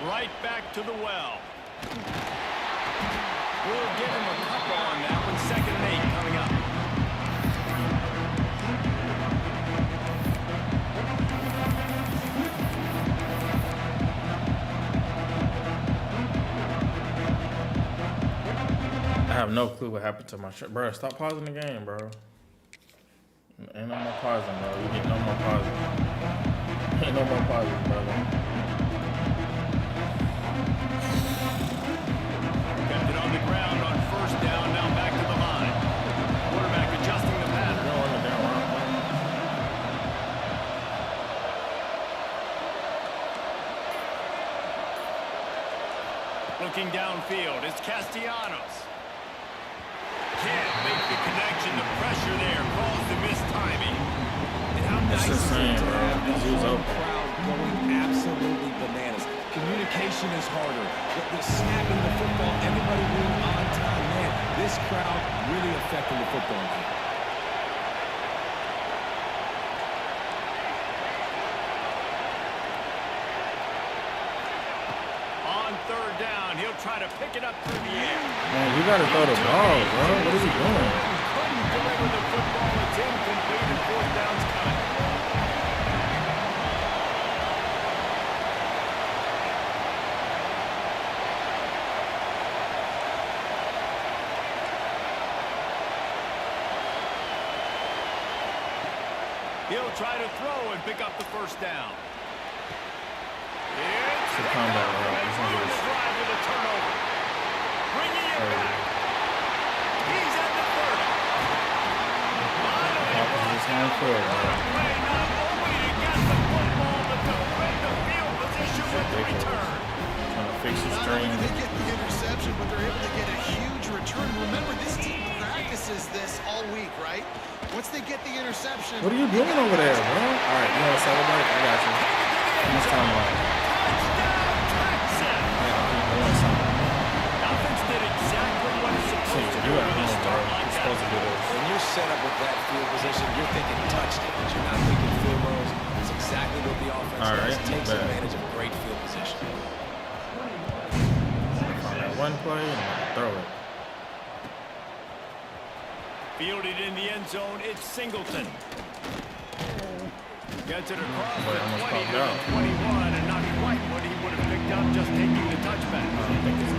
Right back to the well. We'll give him a couple on that one. 2nd and 8 coming up. I have no clue what happened to my shirt. Bro, stop pausing the game, bro. Ain't no more pausing, bro. You get no more pausing. Ain't no more pausing, brother. Kept it on the ground on 1st down. Now back to the line. Quarterback adjusting the pattern. You don't run the damn route, Looking downfield, it's Castellanos. Can't make the connection. The pressure there caused the missed timing. And how nice It's is insane, it to bro. have the He was whole open. crowd going absolutely bananas. Communication is harder. The snapping the football, everybody being on time. Man, this crowd really affecting the football game. On 3rd down, he'll try to pick it up through the air. Man, you gotta throw the ball, bro. What is he doing? Couldn't deliver the football. It's incomplete, and 4th down's coming. He'll try to throw and pick up the 1st down. It's a combo, bro. They This run one the is- drive with a turnover. Bringing it back. He's at the 30. Offense is home field, bro. Way not only to get the football, but to win the field position with the Ridiculous. return. Trying to fix his Not only string. did they get the interception, but they're able to get a huge return. Remember, this team practices this all week, right? Once they get the interception... What are you doing over there, bro? All right, you want to celebrate? I got you. How much time left? I want something. Offense did exactly what it's supposed to do You got with a home, bro. start like You're supposed to that. do this. When you're set up with that field position, you're thinking touchdowns. You're not thinking field goals. It's exactly what the offense All does. right, Takes bet. advantage of great field position. On that one play and throw it. Fielded in the end zone, it's Singleton. Gets it across Boy, the almost 20 to popped the out. 21, and not quite what he would have picked up just taking the touchback. I don't think it's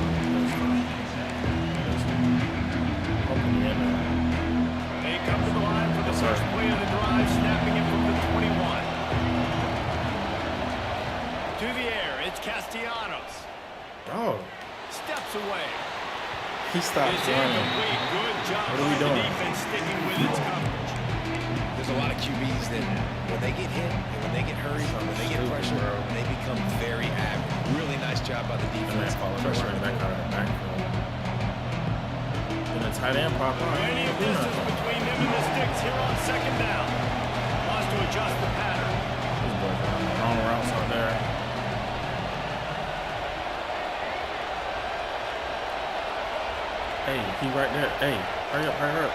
hoping to end it. They come to the line for the first play of the drive, snapping it from the 21. To the air, it's Castellanos. Dog. Steps away. He stopped It's running. incomplete. Good job What are we by the doing? defense sticking with its coverage. There's a lot of QBs that when they get hit, and when they get hurried, when they get Stupid, pressure, bro. they become very average. Really nice job by the And defense. then followed the Pressure running on the back out of the backfield. And the tight end pop out. Plenty of He ain't distance doing nothing. between them and the sticks here on 2nd down. Wants to adjust the pattern. These boys running the wrong routes out there. Hey, he right there. Hey, hurry up, hurry up.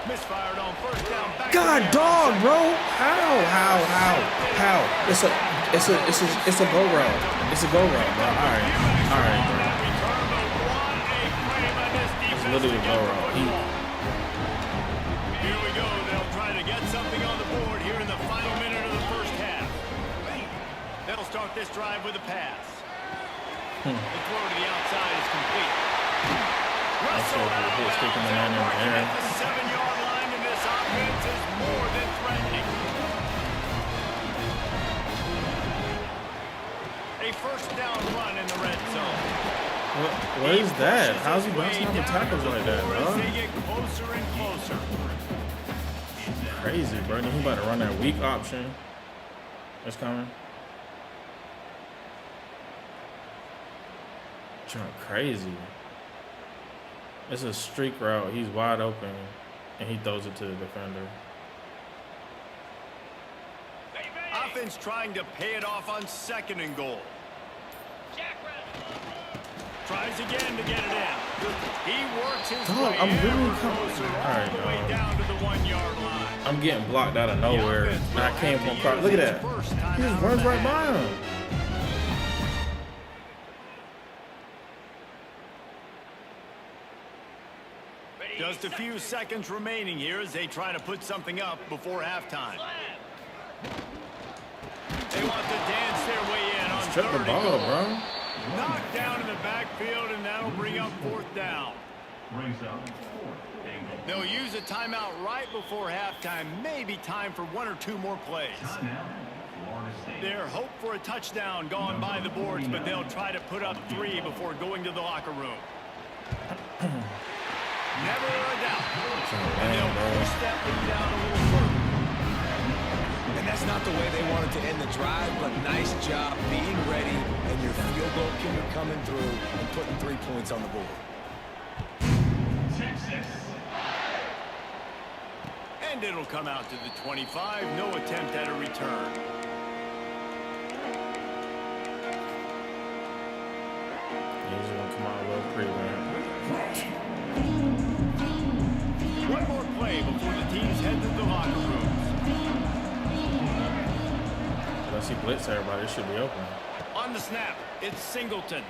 Misfired on 1st down. Back God, to the dog, air. bro. How? It's a go route. It's a go route, bro. All right, bro. That return, but what a play by this It's defense literally to a get go the route. football. Here we go. They'll try to get something on the board here in the final minute of the 1st half. They'll start this drive with a pass. The throw to the outside is complete. Also, Russell he's taking the man in the air. at the 7-yard line, and this offense is more than threatening. A 1st down run in the red zone. What is that? How's he bouncing off the tackles like that, As bro? they get closer and closer. Crazy, bro. He about to run that weak option. It's coming. Trying crazy. It's a streak route. He's wide open, and he throws it to the defender. Offense trying to pay it off on 2nd and goal. Tries again to get it in. He works his Dog, way I'm literally ever coming. closer, All all right, the way dog. down to the 1-yard line. I'm getting blocked out of nowhere. And I came from across. Look at that. He just runs right by him. Just a few seconds remaining here as they try to put something up before halftime. They want to dance their way in on Strip the 30 ball, goal. bro. Knocked down in the backfield, and that'll bring up 4th down. They'll use a timeout right before halftime. Maybe time for 1 or 2 more plays. Their hope for a touchdown gone by the boards, but they'll try to put up 3 before going to the locker room. Never a doubt. And they'll push that lead down a little further. And that's not the way they wanted to end the drive, but nice job being ready and your field goal kicker coming through and putting 3 points on the board. And it'll come out to the 25. No attempt at a return. He's gonna come out a little pre-man. One more play before the teams head to the locker rooms. Unless he blitz everybody, it should be open. On the snap, it's Singleton.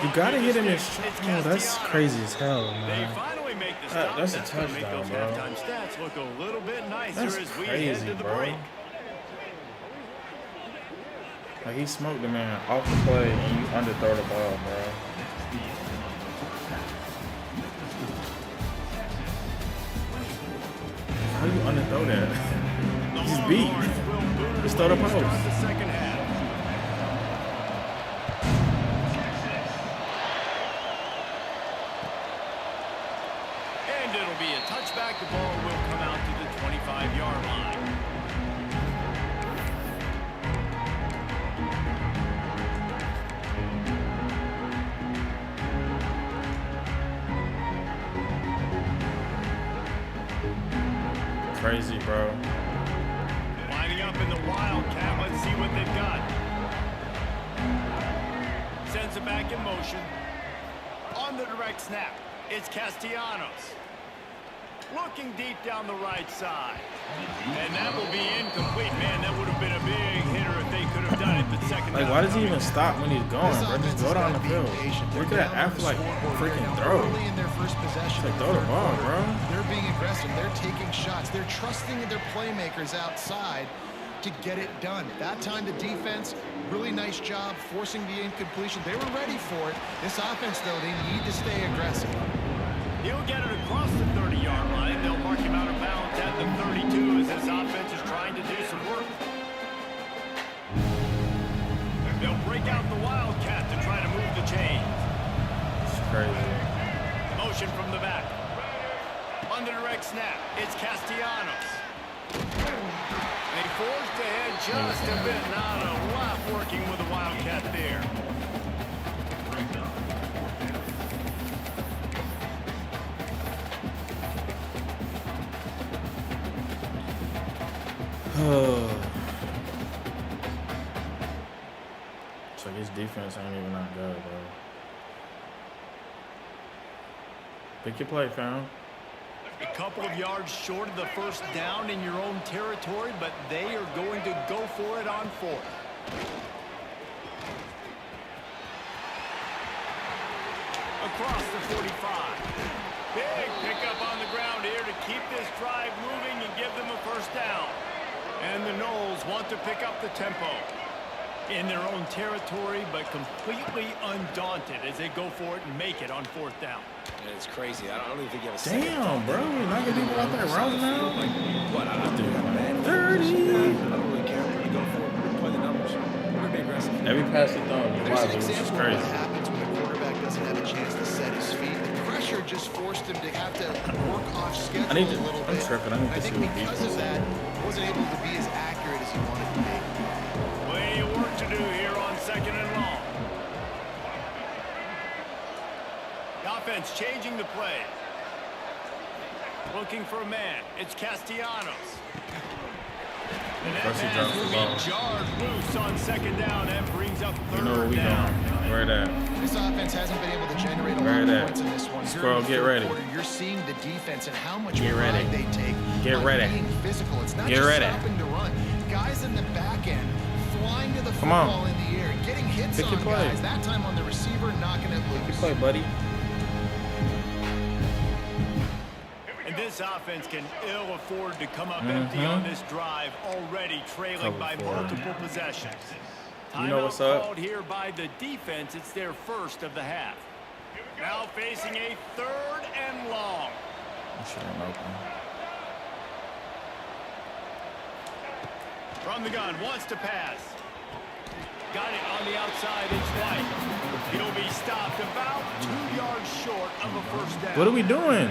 You gotta hit him in. It's Oh, that's Castellanos. crazy as hell, They man. finally make the stop. That's a gonna make touchdown, those bro. halftime stats look a little bit nicer That's as we head crazy, to the bro. break. Like he smoked the man off the play and you underthrow the ball, bro. How you underthrow that? The He's beat. Longhorns will boot Just throw the away to start post. the second half. And it'll be a touchback. The ball will come out to the 25-yard line. Crazy, bro. Lining up in the Wildcat. Let's see what they've got. Sends it back in motion. On the direct snap, it's Castellanos. Looking deep down the right side. And that will be incomplete. Man, that would have been a big hitter if they could have done it. But second Like, down why does he coming. even stop when he's going, This bro? Just offense go has down the gotta be field. patient. Look They're at that down on after the like scoreboard freaking right now. throw. Early in their first possession Like, of throw the third ball, quarter, bro. They're being aggressive. They're taking shots. They're trusting their playmakers outside to get it done. That time the defense, really nice job forcing the incompletion. They were ready for it. This offense, though, they need to stay aggressive. He'll get it across the 30-yard line. They'll mark him out of bounds at the 32 as this offense is trying to do some work. They'll break out the Wildcat to try to move the chains. It's crazy. Motion from the back. On the direct snap, it's Castellanos. They forced ahead just a bit. Not a lot working with the Wildcat there. So his defense ain't even that good, bro. Pick your play, fam. A couple of yards short of the first down in your own territory, but they are going to go for it on 4th. Across the 45. Big pickup on the ground here to keep this drive moving and give them a first down. And the Noles want to pick up the tempo in their own territory, but completely undaunted as they go for it and make it on 4th down. And it's crazy. I don't even think you have a second Damn, bro. We're not gonna people out there rounding out. What? I don't do that, man. 30. I don't really care. We're going to go for it. We're going to play the numbers. We're going to be aggressive. Every pass he throws, There's wide, an which is example of crazy. what happens when the quarterback doesn't have a chance to set his feet. The pressure just forced him to have to work off schedule I need to- a little I'm bit. tripping. I need And to think see what because defense of that, wasn't able to be as accurate as he wanted to be. Plenty of work to do here on 2nd and long. The offense changing the play. Looking for a man. It's Castellanos. And that First he pass drops the will ball. be jarred loose on 2nd down and brings up 3rd You know what we down. doing. Where that? This offense hasn't been able to generate a Where lot that? of points in this one. Squirrel, Here in the get third ready. quarter, you're seeing the defense and how much Get pride ready. they take Get on ready. being physical. It's not Get just ready. stopping to run. Guys in the back end flying to the Come on. football in the air, getting hits Pick your on play. guys. That time on the receiver, knocking it loose. Play, buddy. And this offense can ill afford to come up empty on this drive, already trailing Cover by four. multiple possessions. You know what's Timeout up. called here by the defense. It's their first of the half. Now facing a 3rd and long. That shit ain't open. From the gun, wants to pass. Got it on the outside, it's White. He'll be stopped about 2 yards short of a first down. What are we doing?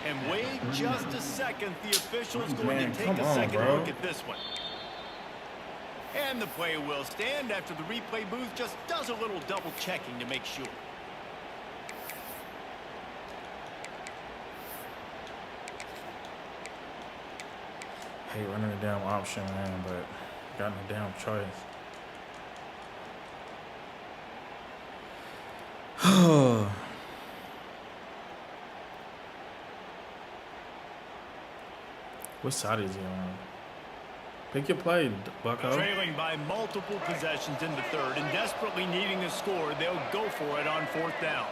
And wait just a second, the official's going Man, to take come a on, second bro. look at this one. And the play will stand after the replay booth just does a little double checking to make sure. Hey, running the damn option, man, but got no damn choice. What side is he on? Pick your play, bucko. Trailing by multiple possessions in the 3rd and desperately needing a score, they'll go for it on 4th down.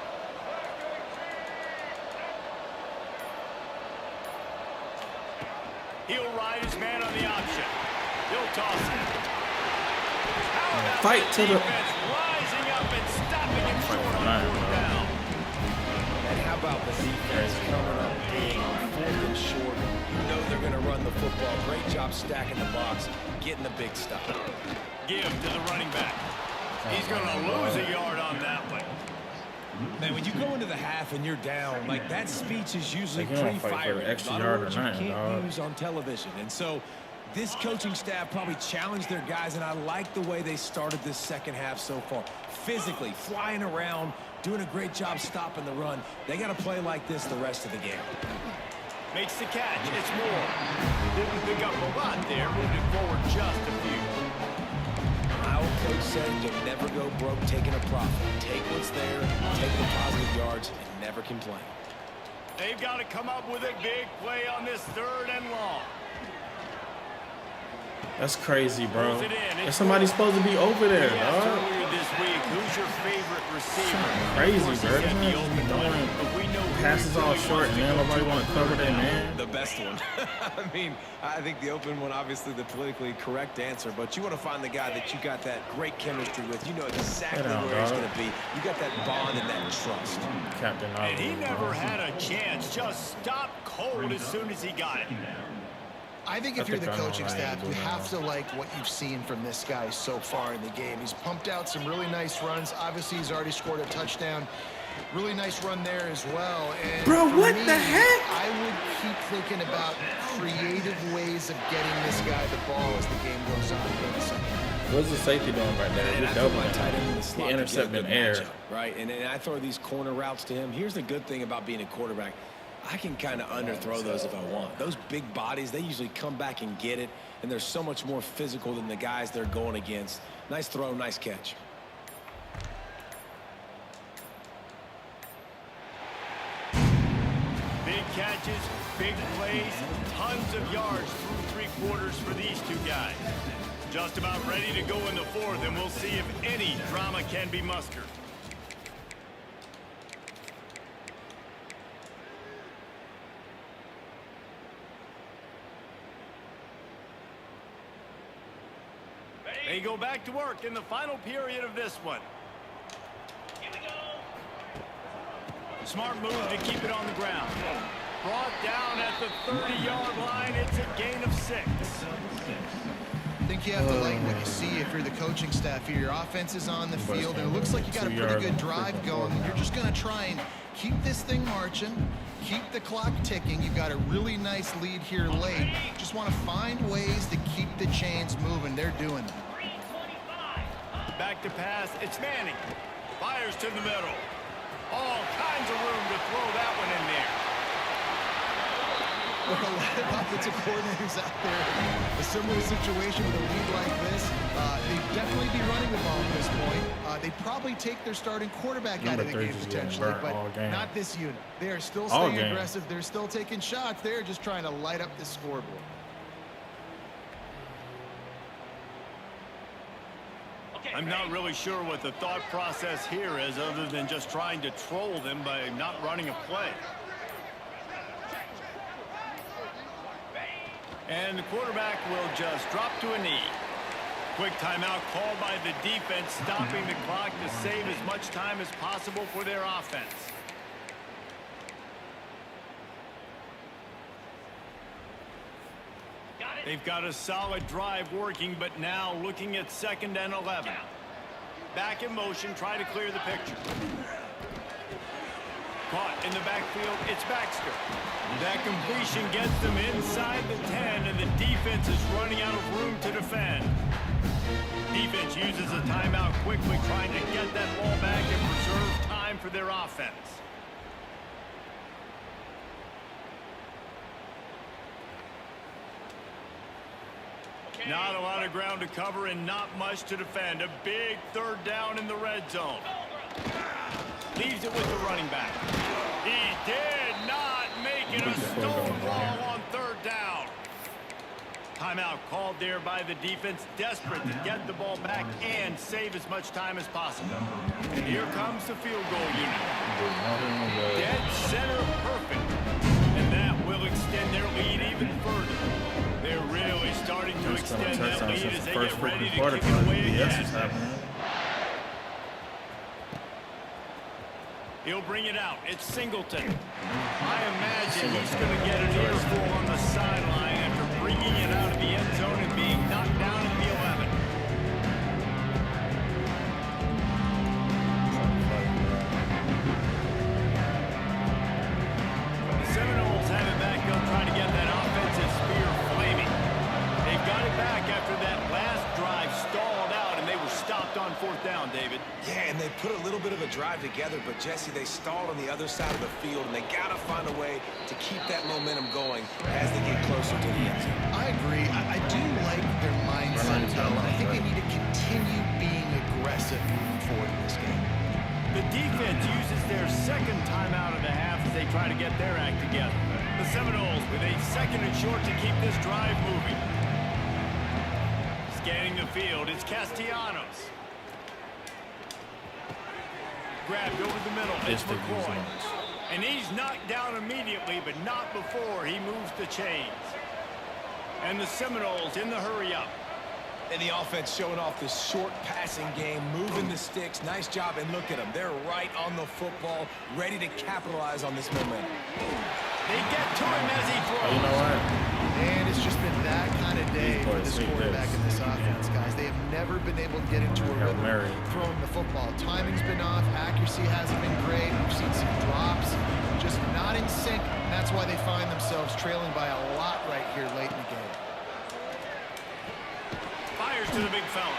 He'll ride his man on the option. He'll toss it. How about Fight that to the- defense rising up and stopping him short on line, 4th bro. down. And how about the defense coming up big, 4th and short? You know they're going to run the football. Great job stacking the box, getting the big stop. Give to the running back. He's going to lose a yard on that one. Man, when you go into the half and you're down, like that speech is usually Like, you don't pretty fight for fiery. the extra A lot of yard or words you nothing, can't dog. use on television. And so this coaching staff probably challenged their guys, and I like the way they started this second half so far. Physically, flying around, doing a great job stopping the run. They got to play like this the rest of the game. Makes the catch. It's Moore. Didn't pick up a lot there. Moved it forward just a few. My old coach said you'll never go broke taking a profit. Take what's there, take the positive yards, and never complain. They've got to come up with a big play on this 3rd and long. That's crazy, bro. Pulls it in. If somebody's supposed to be over there, We asked dog. earlier this week, who's your favorite receiver? Crazy, Of course, he bro. said This the man's open throwing one, but we know who passes he all really short, wants and to then go nobody to want on to cover 3rd that down. man. The best one. I mean, I think the open one, obviously the politically correct answer, but you want to find the guy that you got that great chemistry with. You know exactly Get out, where he's dog. going to be. You got that bond and that trust. Captain And he Oliver, never bro. had a chance. Just stopped cold as soon as he got it. I think I if you're the think I know coaching what I staff, need you to do have to like what you've seen from this guy so far in the game. He's pumped out some really nice runs. Obviously, he's already scored a touchdown. Really nice run there as well. And Bro, for what me, the heck? I would keep thinking about creative ways of getting this guy the ball as the game goes on. Here in the second half. What's the safety doing right there? And He's I put doubling. my tight end in the He slot to get a intercepting good air. matchup, right? And I throw these corner routes to him. Here's the good thing about being a quarterback. I can kind of underthrow those if I want. Those big bodies, they usually come back and get it, and they're so much more physical than the guys they're going against. Nice throw, nice catch. Big catches, big plays, tons of yards through 3 quarters for these two guys. Just about ready to go in the 4th, and we'll see if any drama can be mustered. They go back to work in the final period of this one. Smart move to keep it on the ground. Brought down at the 30-yard line. It's a gain of 6. I think you have to like what you see if you're the coaching staff here. Your offense is on the field, and it looks like you got a pretty good drive going. You're just going to try and keep this thing marching, keep the clock ticking. You've got a really nice lead here late. Just want to find ways to keep the chains moving. They're doing it. Back to pass. It's Manning. Fires to the middle. All kinds of room to throw that one in there. There are a lot of offensive coordinators out there in a similar situation with a lead like this. They'd definitely be running the ball at this point. They'd probably take their starting quarterback out of the game potentially, but not this unit. They are still staying aggressive. They're still taking shots. They're just trying to light up the scoreboard. I'm not really sure what the thought process here is other than just trying to troll them by not running a play. And the quarterback will just drop to a knee. Quick timeout called by the defense, stopping the clock to save as much time as possible for their offense. They've got a solid drive working, but now looking at 2nd and 11. Back in motion, try to clear the picture. Caught in the backfield, it's Baxter. That completion gets them inside the 10, and the defense is running out of room to defend. Defense uses a timeout quickly, trying to get that ball back and preserve time for their offense. Not a lot of ground to cover and not much to defend. A big 3rd down in the red zone. Leaves it with the running back. He did not make it. A stolen ball on 3rd down. Timeout called there by the defense, desperate to get the ball back and save as much time as possible. And here comes the field goal unit. Dead center perfect. And that will extend their lead even further. They're really starting to extend that lead as they get ready to kick it away again. He'll bring it out. It's Singleton. I imagine he's going to get an earful on the sideline after bringing it out of the end zone and being knocked down at the 11. The Seminoles have it back. They'll try to get that offensive spear flaming. They've got it back after that last drive stalled out, and they were stopped on 4th down, David. Yeah, and they put a little bit of a drive together, but Jesse, they stalled on the other side of the field, and they got to find a way to keep that momentum going as they get closer to the end zone. I agree. I do like their mindset, though. I think they need to continue being aggressive moving forward in this game. The defense uses their 2nd timeout of the half as they try to get their act together. The Seminoles with a 2nd and short to keep this drive moving. Scanning the field, it's Castellanos. Grabbed over the middle, it's McCoy. And he's knocked down immediately, but not before he moves the chains. And the Seminoles in the hurry-up. And the offense showing off this short passing game, moving the sticks. Nice job, and look at them. They're right on the football, ready to capitalize on this momentum. They get to him as he throws. You know what? And it's just been that kind of day for this quarterback in this offense, guys. They have never been able to get into a rhythm throwing the football. Timing's been off. Accuracy hasn't been great. We've seen some drops. Just not in sync. And that's why they find themselves trailing by a lot right here late in the game. Fires to the big fella.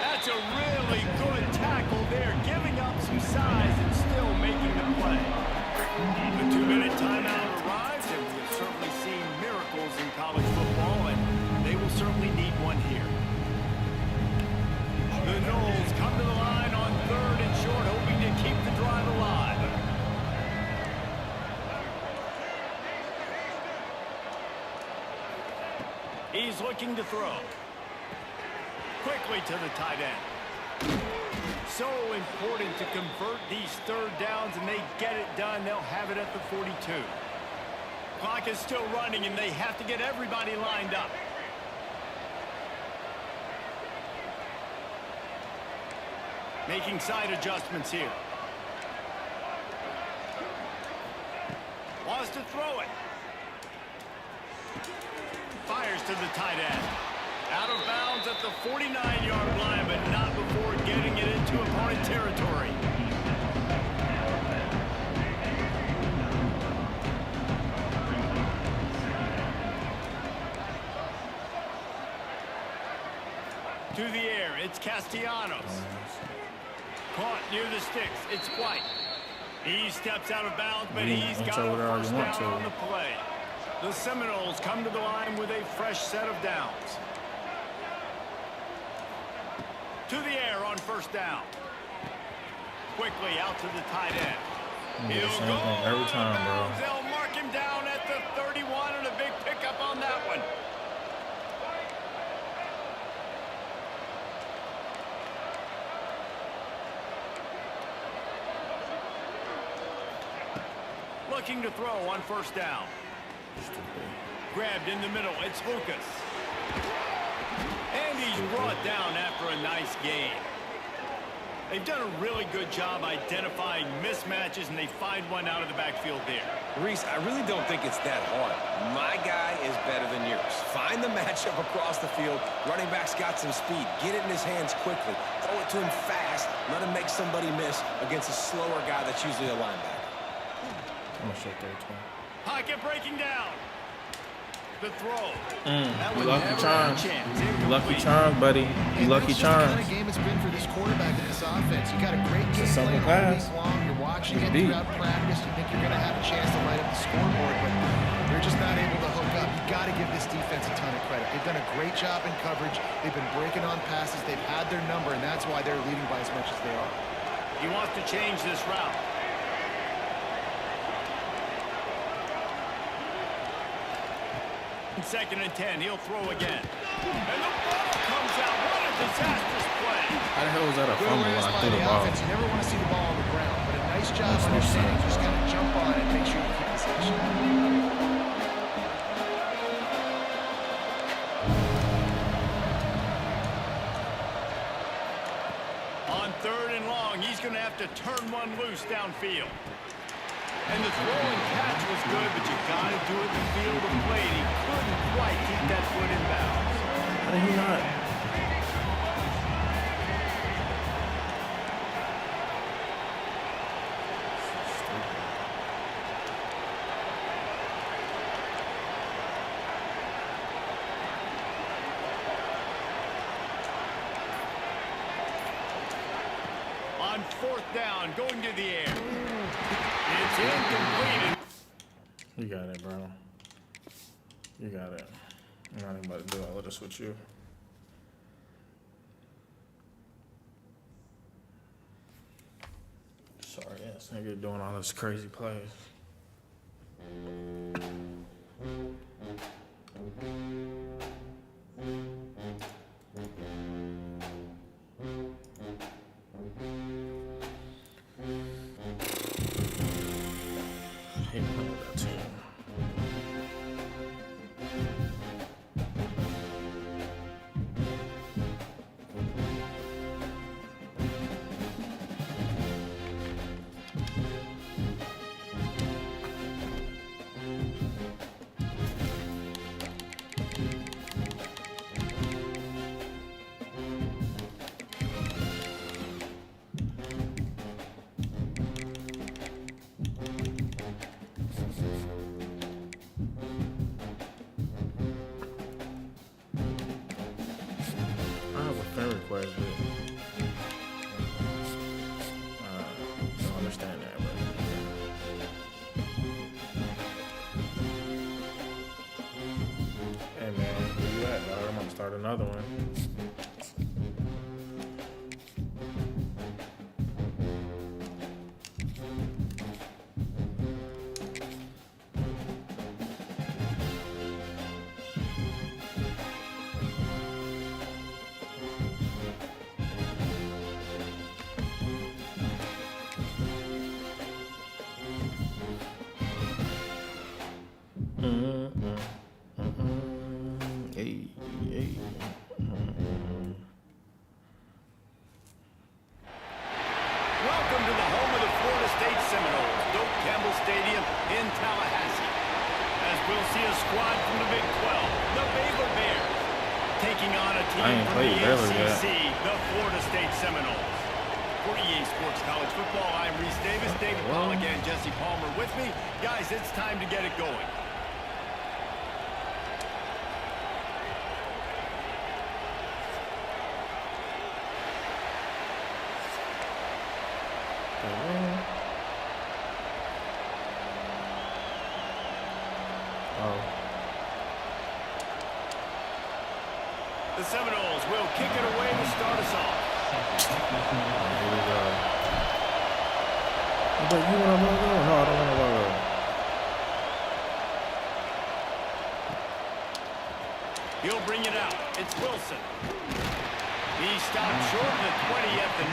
That's a really good tackle there, giving up some size and still making the play. The 2-minute timeout arrives, and we've certainly seen miracles in college football, and they will certainly need one here. The Noles come to the line on 3rd and short, hoping to keep the drive alive. He's looking to throw. Quickly to the tight end. So important to convert these 3rd downs, and they get it done. They'll have it at the 42. Clock is still running, and they have to get everybody lined up. Making side adjustments here. Wants to throw it. Fires to the tight end. Out of bounds at the 49-yard line, but not before getting it into opponent territory. To the air, it's Castellanos. Caught near the sticks, it's White. He steps out of bounds, but he's got a first down on the play. The Seminoles come to the line with a fresh set of downs. To the air on first down. Quickly out to the tight end. He'll go every time, bro. They'll mark him down at the 31 and a big pickup on that one. Looking to throw on first down. Grabbed in the middle. It's Lucas. And he's brought down after a nice gain. They've done a really good job identifying mismatches, and they find one out of the backfield there. Reese, I really don't think it's that hard. My guy is better than yours. Find the matchup across the field. Running back's got some speed. Get it in his hands quickly. Throw it to him fast. Let him make somebody miss against a slower guy that's usually a linebacker. I'm gonna shut that too. Pocket breaking down. The throw. You lucky charms. You lucky charms, buddy. You lucky That's just the kind charms. of game it's been for this quarterback and this offense. You got a great game simple plan all pass. week long. You're watching it Beat. throughout practice. You think you're going to have a chance to light up the scoreboard, but they're just not able to hook up. You got to give this defense a ton of credit. They've done a great job in coverage. They've been breaking on passes. They've had their number, and that's why they're leading by as much as they are. He wants to change this route. Second and 10, he'll throw again. And the ball comes out. What a disastrous play. How the hell was that a Good fumble when awareness I by threw the the ball? offense. You never want to see the ball on the ground, but a nice job understanding. Just kind of jump on it and make sure you keep possession. On third and long, he's going to have to turn one loose downfield. And the throw and catch was good, but you got to do it in the field of play. He couldn't quite keep that foot in bounds. How did he not? On fourth down, going to the air. It's incomplete. You got it, bro. You got it. I'm not even about to do all of this with you. Sorry, ass nigga doing all this crazy plays. I hate playing with that team. I have a friend request, but don't understand that, but hey man, where you at, dog? I'm gonna start another one. Hey, hey. Welcome to the home of the Florida State Seminoles, Doak Campbell Stadium in Tallahassee. As we'll see a squad from the Big 12, the Baylor Bears, taking on a team I ain't from played the Baylor yet. ACC, the Florida State Seminoles. For EA Sports College Football, I'm Reese Davis, David Pollack, and Jesse Palmer with me. Guys, it's time to get it going. Oh. The Seminoles will kick it away to start us off. Here we go. But you want a logo? No, I don't want a logo. He'll bring it out. It's Wilson. He stopped short of the 20 at the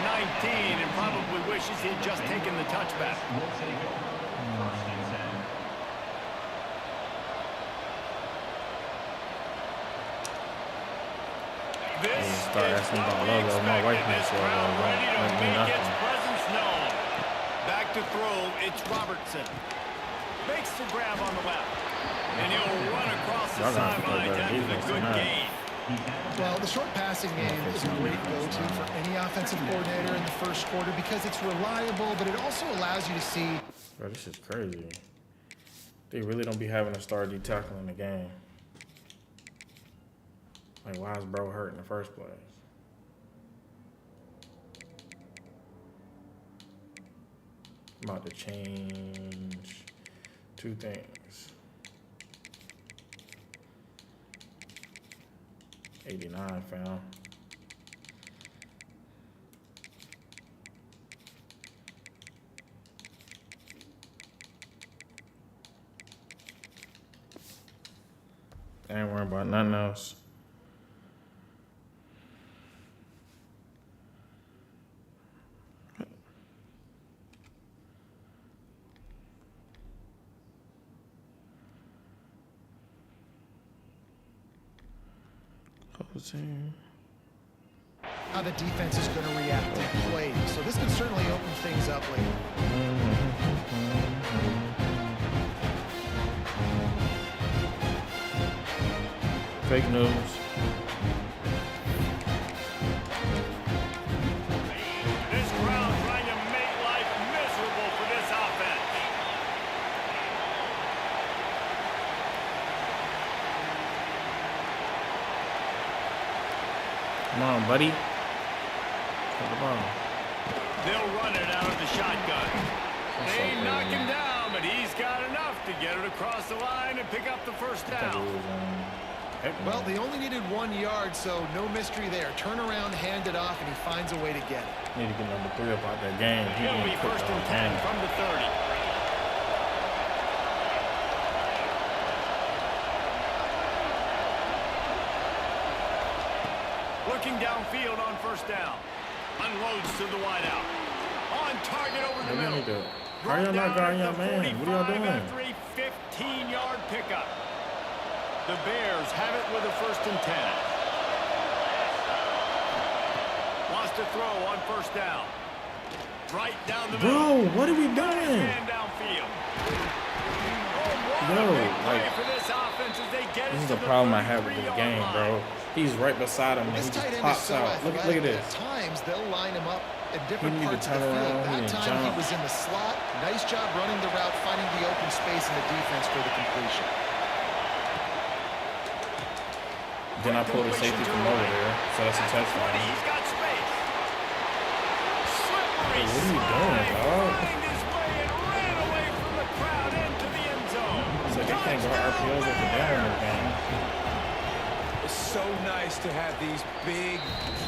19 and probably wishes he'd just taken the touchback. This Start is asking what about we logo. My wife expected. makes This logo. crowd Don't ready to make me make its nothing. presence known. Back to throw, it's Robertson. Makes the grab on the left. And he'll run across the Y'all gonna have to play sideline better after the defense good than that. gain. Well, the short passing game is a great go-to for any offensive coordinator in the first quarter because it's reliable, but it also allows you to see. Bro, this is crazy. They really don't be having a star D tackle in the game. Like, why is bro hurt in the first place? I'm about to change two things. 89 found. I ain't worrying about nothing else. How the defense is going to react to plays. So this can certainly open things up later. Fake news. This crowd trying to make life miserable for this offense. Come on, buddy. Take the ball. They'll run it out of the shotgun. They knock him down, but he's got enough to get it across the line and pick up the first down. Well, they only needed 1 yard, so no mystery there. Turn around, hand it off, and he finds a way to get it. Need to get number 3 up out that game. He It'll be didn't cook first the and whole 10 game. from the 30. Looking downfield on first down. Unloads to the wideout. On target over the What do you middle. need to? How y'all not guarding y'all man? What are y'all doing? After a 15-yard pickup. The Bears have it with a first and 10. Wants to throw on first down. Right down the middle. Bro, what are we doing? Man downfield. Yo, like, For this offense as they get this is to the problem I have with 33-yard this game, line. bro. He's right beside him and This he tight just end is pops so out. Look athletic. at this. At times, they'll line him up at different He need to parts of the turn field. around, he That need to time, he jump. was in the slot. Nice job running the route, finding the open space in the defense for the completion. Then I pull the safety from over there, so that's a touchdown. He's got space. Slippery Hey, what are you doing, slide. dog? Find his way and ran away from the crowd into the end zone. So they can't go RPOs up and down in this game. It's so nice to have these big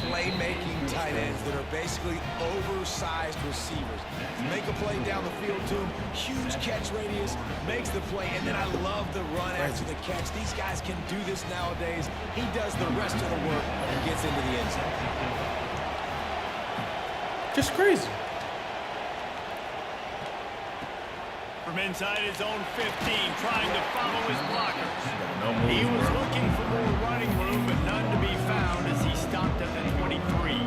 playmaking tight ends that are basically oversized receivers. Make a play down the field to him, huge catch radius, makes the play, and then I love the run after the catch. These guys can do this nowadays. He does the rest of the work and gets into the end zone. Just crazy. From inside his own 15, trying to follow his blockers. No He move, was bro. looking for more running room, but none to be found as he stopped at the 23.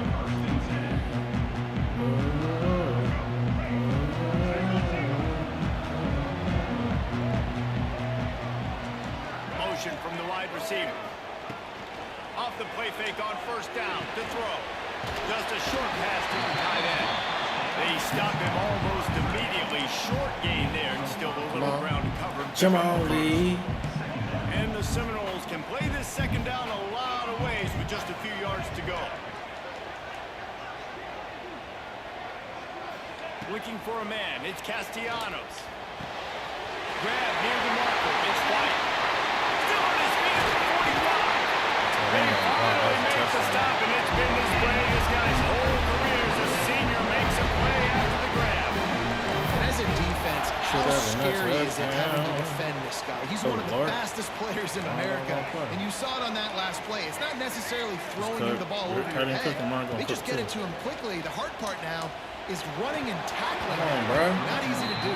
Motion from the wide receiver. Off the play fake on first down to throw. Just a short pass to the tight end. They stop him almost immediately. Short gain there and still a little ground covered. Jamal Lee. And the Seminoles can play this second down a lot of ways with just a few yards to go. Looking for a man. It's Castellanos. Grab near the marker. It's White. fastest players in America. And you saw it on that last play. It's not necessarily throwing him the ball over your head. They just get it to him quickly. The hard part now is running and tackling. Not easy to do.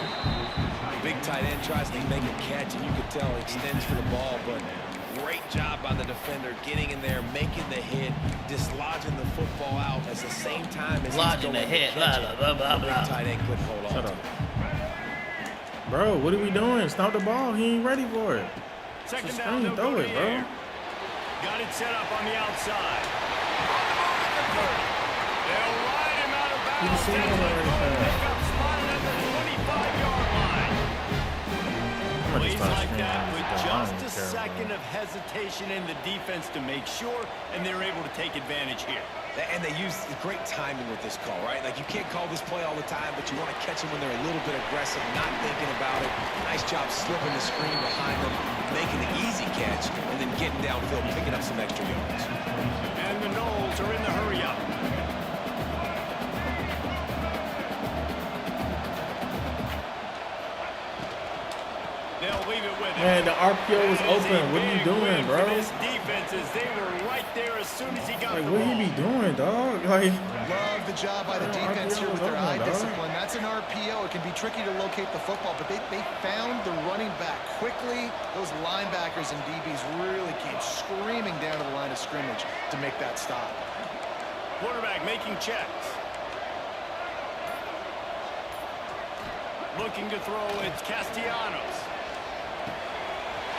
Big tight end tries to make a catch, and you could tell he extends for the ball, but great job by the defender getting in there, making the hit, dislodging the football out at the same time as lodging the hit. Big tight end couldn't hold on to it. Bro, what are we doing? Stop the ball. He ain't ready for it. Second down, they'll throw go it, to the bro. air. Got it set up on the outside. They'll ride him out of bounds. Pick up spotted at the 25-yard line. Plays like that with just a second of hesitation in the defense to make sure, and they're able to take advantage here. And they use great timing with this call, right? Like, you can't call this play all the time, but you want to catch them when they're a little bit aggressive, not thinking about it. Nice job slipping the screen behind them, making the easy catch, and then getting downfield, picking up some extra yards. And the Knowles are in the hurry-up. They'll leave it with him. Man, the RPO was open. What are you doing, bro? This defense is they were right there as soon as he got Like, the what ball. he be doing, dog? Like, Love the job by the defense here with their eye discipline. That's an RPO. It can be tricky to locate the football, but they found the running back quickly. Those linebackers and DBs really came screaming down to the line of scrimmage to make that stop. Quarterback making checks. Looking to throw, it's Castellanos.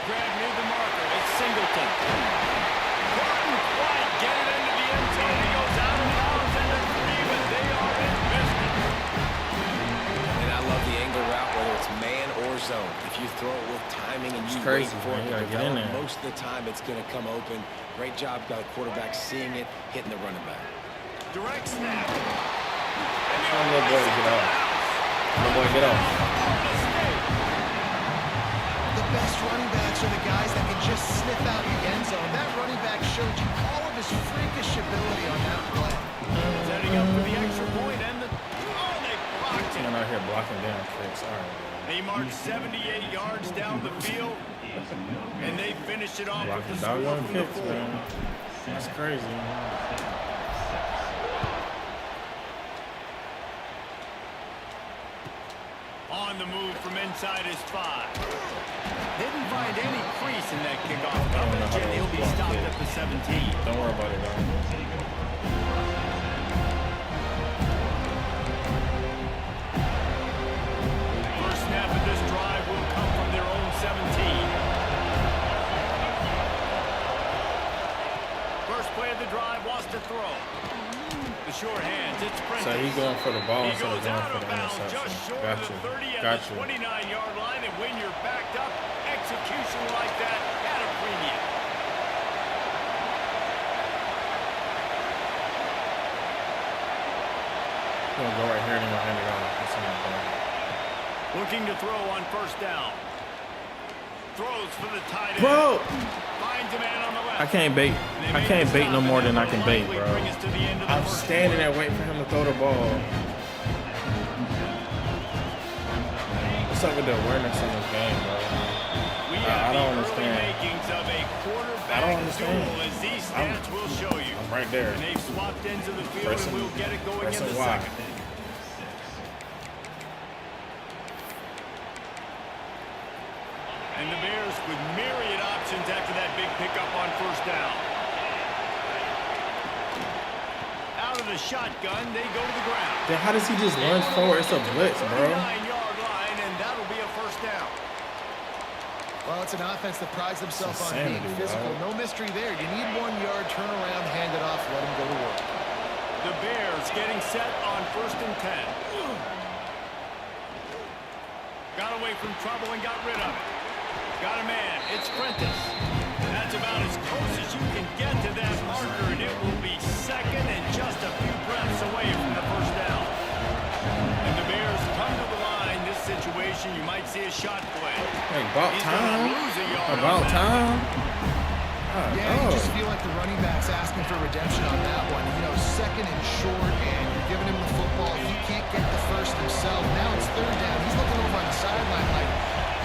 Grab near the marker, it's Singleton. Couldn't quite get it into the end zone. He goes out of bounds and they're free, but they are in business. And I love the angle route, whether it's man or zone. If you throw it with timing and you wait for it to develop, most of the time it's going to come open. Great job by the quarterback seeing it, hitting the running back. Direct snap. tell little boy to get off. Little boy, get off. The best running backs are the guys that can just sniff out the end zone. That running back showed you all of his freakish ability on that play. Setting up for the extra point and the... Oh, they blocked I'm it. out here blocking down kicks. All right. He marched 78 yards down the field, and they finished it off with Blocking the score doggone from the kicks, 4. man. That's crazy, man. On the move from inside his 5. Didn't find any crease in that kickoff coverage, and he'll be stopped at the 17. Don't worry about it, dog. First snap of this drive will come from their own 17. First play of the drive wants to throw. The short hands, it's Prentice. So he going for the ball He instead of goes going out for of the bounds interception. just short Got of you. the 30 at Got the you. 29-yard line, and when you're backed up, execution like that at a premium. He's gonna go right here and then he'll hand it off. That's enough, Looking to throw on first down. Throws for the tight end. bro. Finds a man on the left. I can't bait. I can't bait no more than I can bait, bro. I'm standing there waiting for him to throw the ball. What's up with the awareness in this game, bro? I don't understand. I don't understand. As these stats will show you. I'm right there. And they've swapped ends of the field, and we'll get it going in the why. second. And the Bears with myriad options after that big pickup on first down. Out of the shotgun, they go to the ground. Then how does he just lunge forward? It's a blitz, bro. 39-yard line, and that'll be a first down. Well, it's an offense that prides themselves on being Insanity, physical. dog. No mystery there. You need 1 yard, turn around, hand it off, let him go to work. The Bears getting set on first and 10. Got away from trouble and got rid of it. Got a man. It's Prentice. That's about as close as you can get to that marker, and it will be second and just a few breaths away from the first down. And the Bears come to the line. This situation, you might see a shot play. Hey, about He's gonna time. lose a yard on About that. time. Yeah, you just feel like the running back's asking for redemption on that one. You know, second and short, and you're giving him the football. He can't get the first himself. Now it's third down. He's looking over on the sideline like,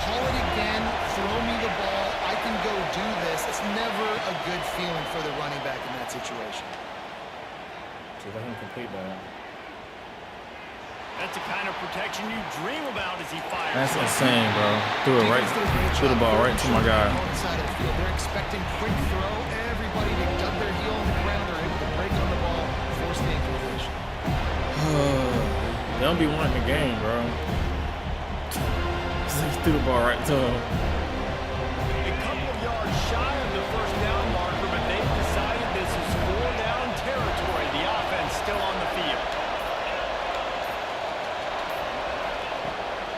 call it again, throw me the ball. I can do this, it's never a good feeling for the running back in that situation. See if I can complete that. That's the kind of protection you dream about as he fires. That's insane, bro. Threw it right, threw the ball right to my guy. Side of the field. They're expecting quick throw. Everybody to dug their heel on the ground. They're able to break on the ball, force the incompletion. They don't be wanting the game, bro. He threw the ball right to him. A couple of yards shy of the first down marker, but they've decided this is 4-down territory. The offense still on the field.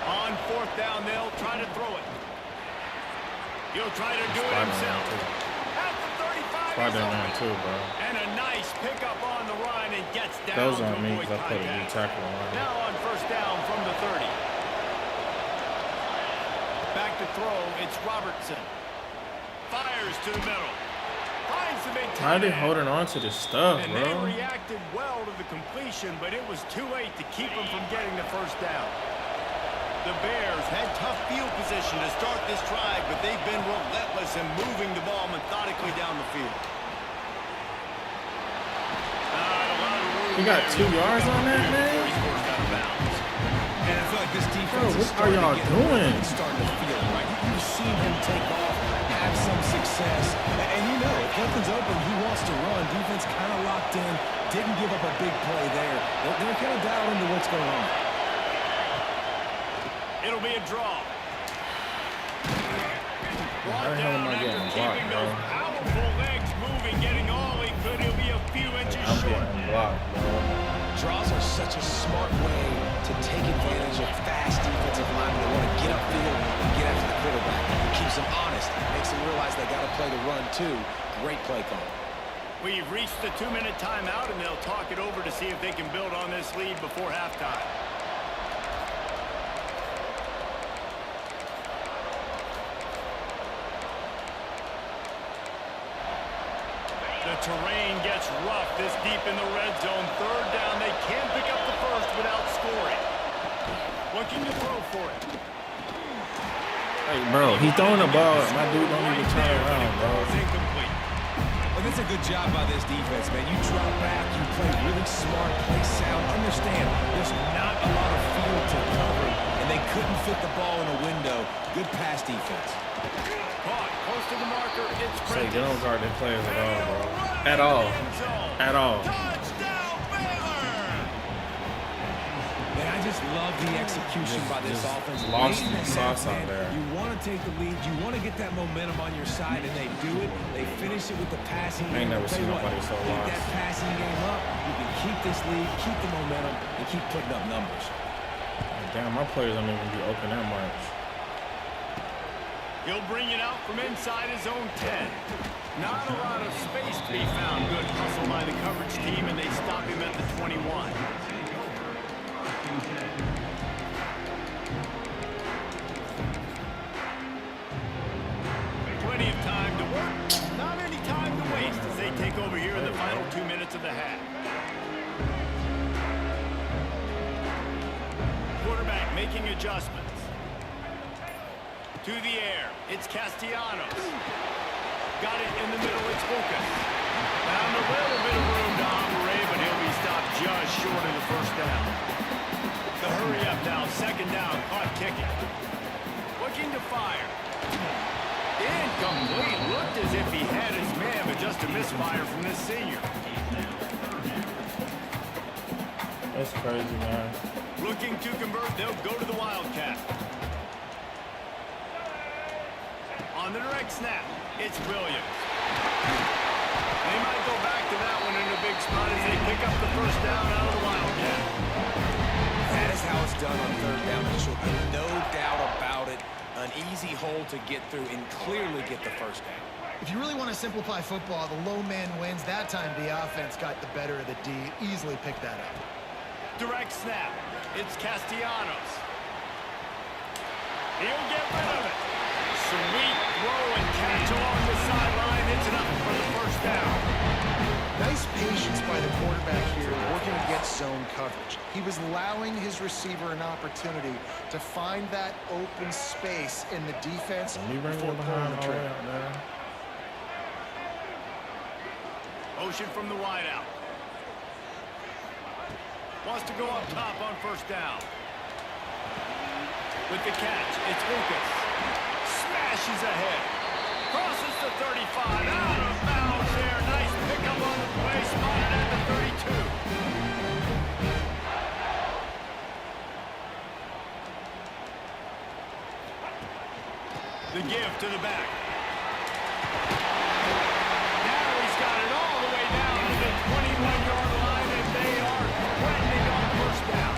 On 4th down, they'll try to throw it. He'll try to do it himself. At the 35, Spider Man too, bro. and a nice pickup on the run and gets down. That was to on me avoid because I put a new contact. tackle on. Now on 1st down from the 30. Back to throw, it's Robertson. Fires to the middle. Finds the big How are they tight end. holding on to this stuff, And bro? they reacted well to the completion, but it was too late to keep them from getting the 1st down. The Bears had tough field position to start this drive, but they've been relentless in moving the ball methodically down the field. He got 2 yards on that, man? And I feel like this defense Bro, is what are starting y'all to get doing? It's starting to feel it, right? You've seen him take off, have some success. And you know, if Clifton's open, he wants to run. Defense kind of locked in, didn't give up a big play there. They're kind of dialed into what's going on. It'll be a draw. How the hell am I getting blocked, bro? Powerful legs moving, getting all he could. He'll be a few inches I'm short. getting blocked, bro. Draws are such a smart way to take advantage of fast defensive linemen. They want to get upfield and get after the quarterback. It keeps them honest. Makes them realize they got to play the run, too. Great play call. We've reached the 2-minute timeout, and they'll talk it over to see if they can build on this lead before halftime. The terrain gets rough this deep in the red zone. 3rd down, they can't pick up the first without scoring. Looking to throw for it. Hey, bro, he's throwing the ball. My dude don't even turn around, bro. It's incomplete. Well, that's a good job by this defense, man. You drop back, you play really smart, play sound. Understand, there's not a lot of field to cover, and they couldn't fit the ball in a window. Good pass defense. Caught close to the marker. It's Say, Prentice. they don't guard their players at all, bro. At all. At all. Touchdown, Baylor! Man, I just love the execution by this Just offense. lost Late in the the sauce half, out man, there. You want to take the lead. You want to get that momentum on your side, and they do it. They finish it with the passing I ain't game. never I'll tell seen you what, nobody so keep lost. that passing game up. You can keep this lead, keep the momentum, and keep putting up numbers. Damn, my players don't even be open that much. He'll bring it out from inside his own 10. Not a lot of space to be found. Good hustle by the coverage team, and they stop him at the 21. Plenty of time to work. Not any time to waste as they take over here in the final 2 minutes of the half. Quarterback making adjustments. To the air, it's Castellanos. Got it in the middle, it's Lucas. Found a little bit of room to operate, but he'll be stopped just short of the 1st down. The hurry up now, 2nd down, caught kicking. Looking to fire. Incomplete, looked as if he had his man, but just a misfire from this senior. That's crazy, man. Looking to convert, they'll go to the Wildcat. On the direct snap, it's Williams. They might go back to that one in a big spot as they pick up the 1st down out of the Wildcat. That is how it's done on 3rd down. There should be no doubt about it. An easy hole to get through and clearly get the 1st down. If you really want to simplify football, the low man wins. That time the offense got the better of the D. Easily picked that up. Direct snap, it's Castellanos. He'll get rid of it. Sweet throw and catch along the sideline. It's enough for the 1st down. Nice patience by the quarterback here, working against zone coverage. He was allowing his receiver an opportunity to find that open space in the defense You bring before me pulling behind the all the way trigger. out there. motion from the wideout. Wants to go up top on first down. With the catch, it's Lucas. Smashes ahead. Crosses the 35. Out of bounds there. Nice pickup on the play. Spotted at the 32. The give to the back. Now he's got it all the way down to the 21-yard line, and they are threatening on first down.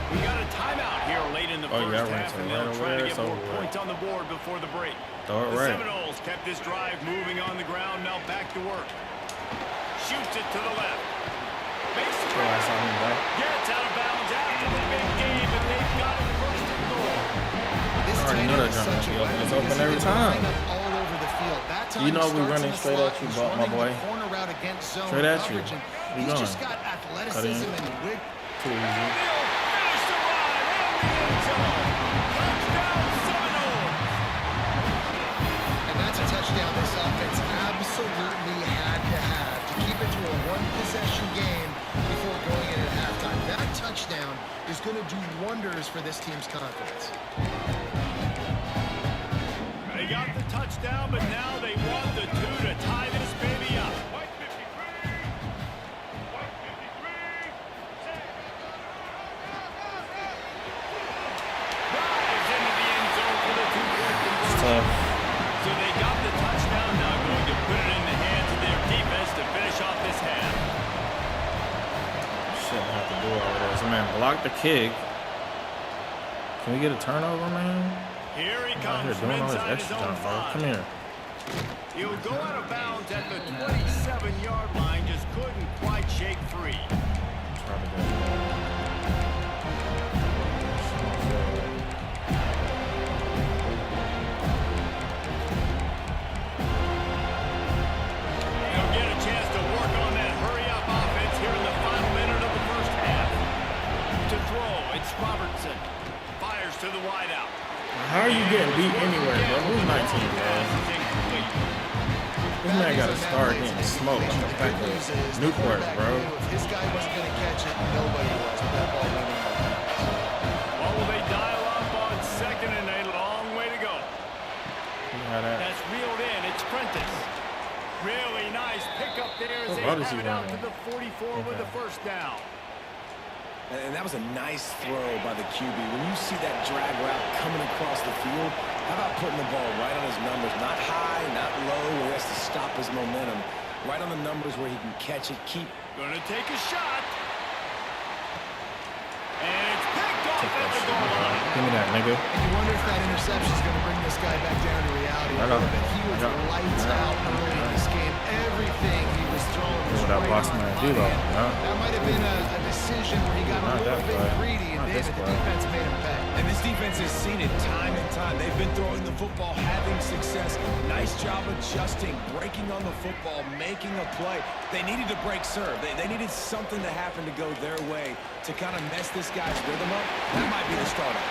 We got a timeout here late in the first half, and they'll try to get more points on the board before the break. Throw it The right. Seminoles kept this drive moving on the ground, now back to work. Shoots it to the left. Makes the Throw that on him, bro. Gets out of bounds after the big game, and they've got it first and goal. This I already tight know end that is jump such a is open. weapon It's open because he every can time. line up all over the field. That time You know he we starts running in the straight slot, at you, he's my running boy. the corner route against zone Straight at you. coverage, and You he's going. just got athleticism and wig. Too easy. Finish the ride and the end zone. Touchdown Seminoles. And that's a touchdown this offense absolutely had to have to keep it to a one-possession game before going in at halftime. That touchdown is going to do wonders for this team's confidence. They got the touchdown, but now they want the two to tie this baby up. Drives into the end zone for the two-point It's conversion. tough. So they got the touchdown, now going to put it in the hands of their defense to finish off this half. Shouldn't have to do all of this. Man, block the kick. Can we get a turnover, man? Here he I'm out comes here from doing all this inside his extra own jump, bro. 5. Come here. He'll go out of bounds at the 27-yard line, just couldn't quite shake free. Try to go. He'll get a chance to work on that hurry-up offense here in the final minute of the first half. To throw, it's Robertson. Fires to the wideout. How are you getting beat anywhere, bro? Who's 19, bro? Pass is incomplete. This man got to start getting smoked on the back of Newport, bro. If his guy wasn't going to catch it, nobody was with that ball running out of bounds. What will they dial up on second and a long way to go? You know that? That's reeled in. It's Prentice. Really nice pickup there as What they route is have he it out to running? the 44 with the first down. And that was a nice throw by the QB. When you see that drag route coming across the field, how about putting the ball right on his numbers? Not high, not low, where he has to stop his momentum. Right on the numbers where he can catch it, keep. Gonna take a shot. And it's picked off at the goal line. Give me that, nigga. And you wonder if that interception is going to bring this guy back down to reality. I know. But he was I know. lights out early in this game. Everything he was throwing was What that right boss on man the do, money. though, And huh? that might have been a decision where he got a Not little that bit play. greedy, and Not this David, the play. defense made him pay. And this defense has seen it time and time. They've been throwing the football, having success. Nice job adjusting, breaking on the football, making a play. They needed to break serve. They needed something to happen to go their way to kind of mess this guy's rhythm up. That might be the starter.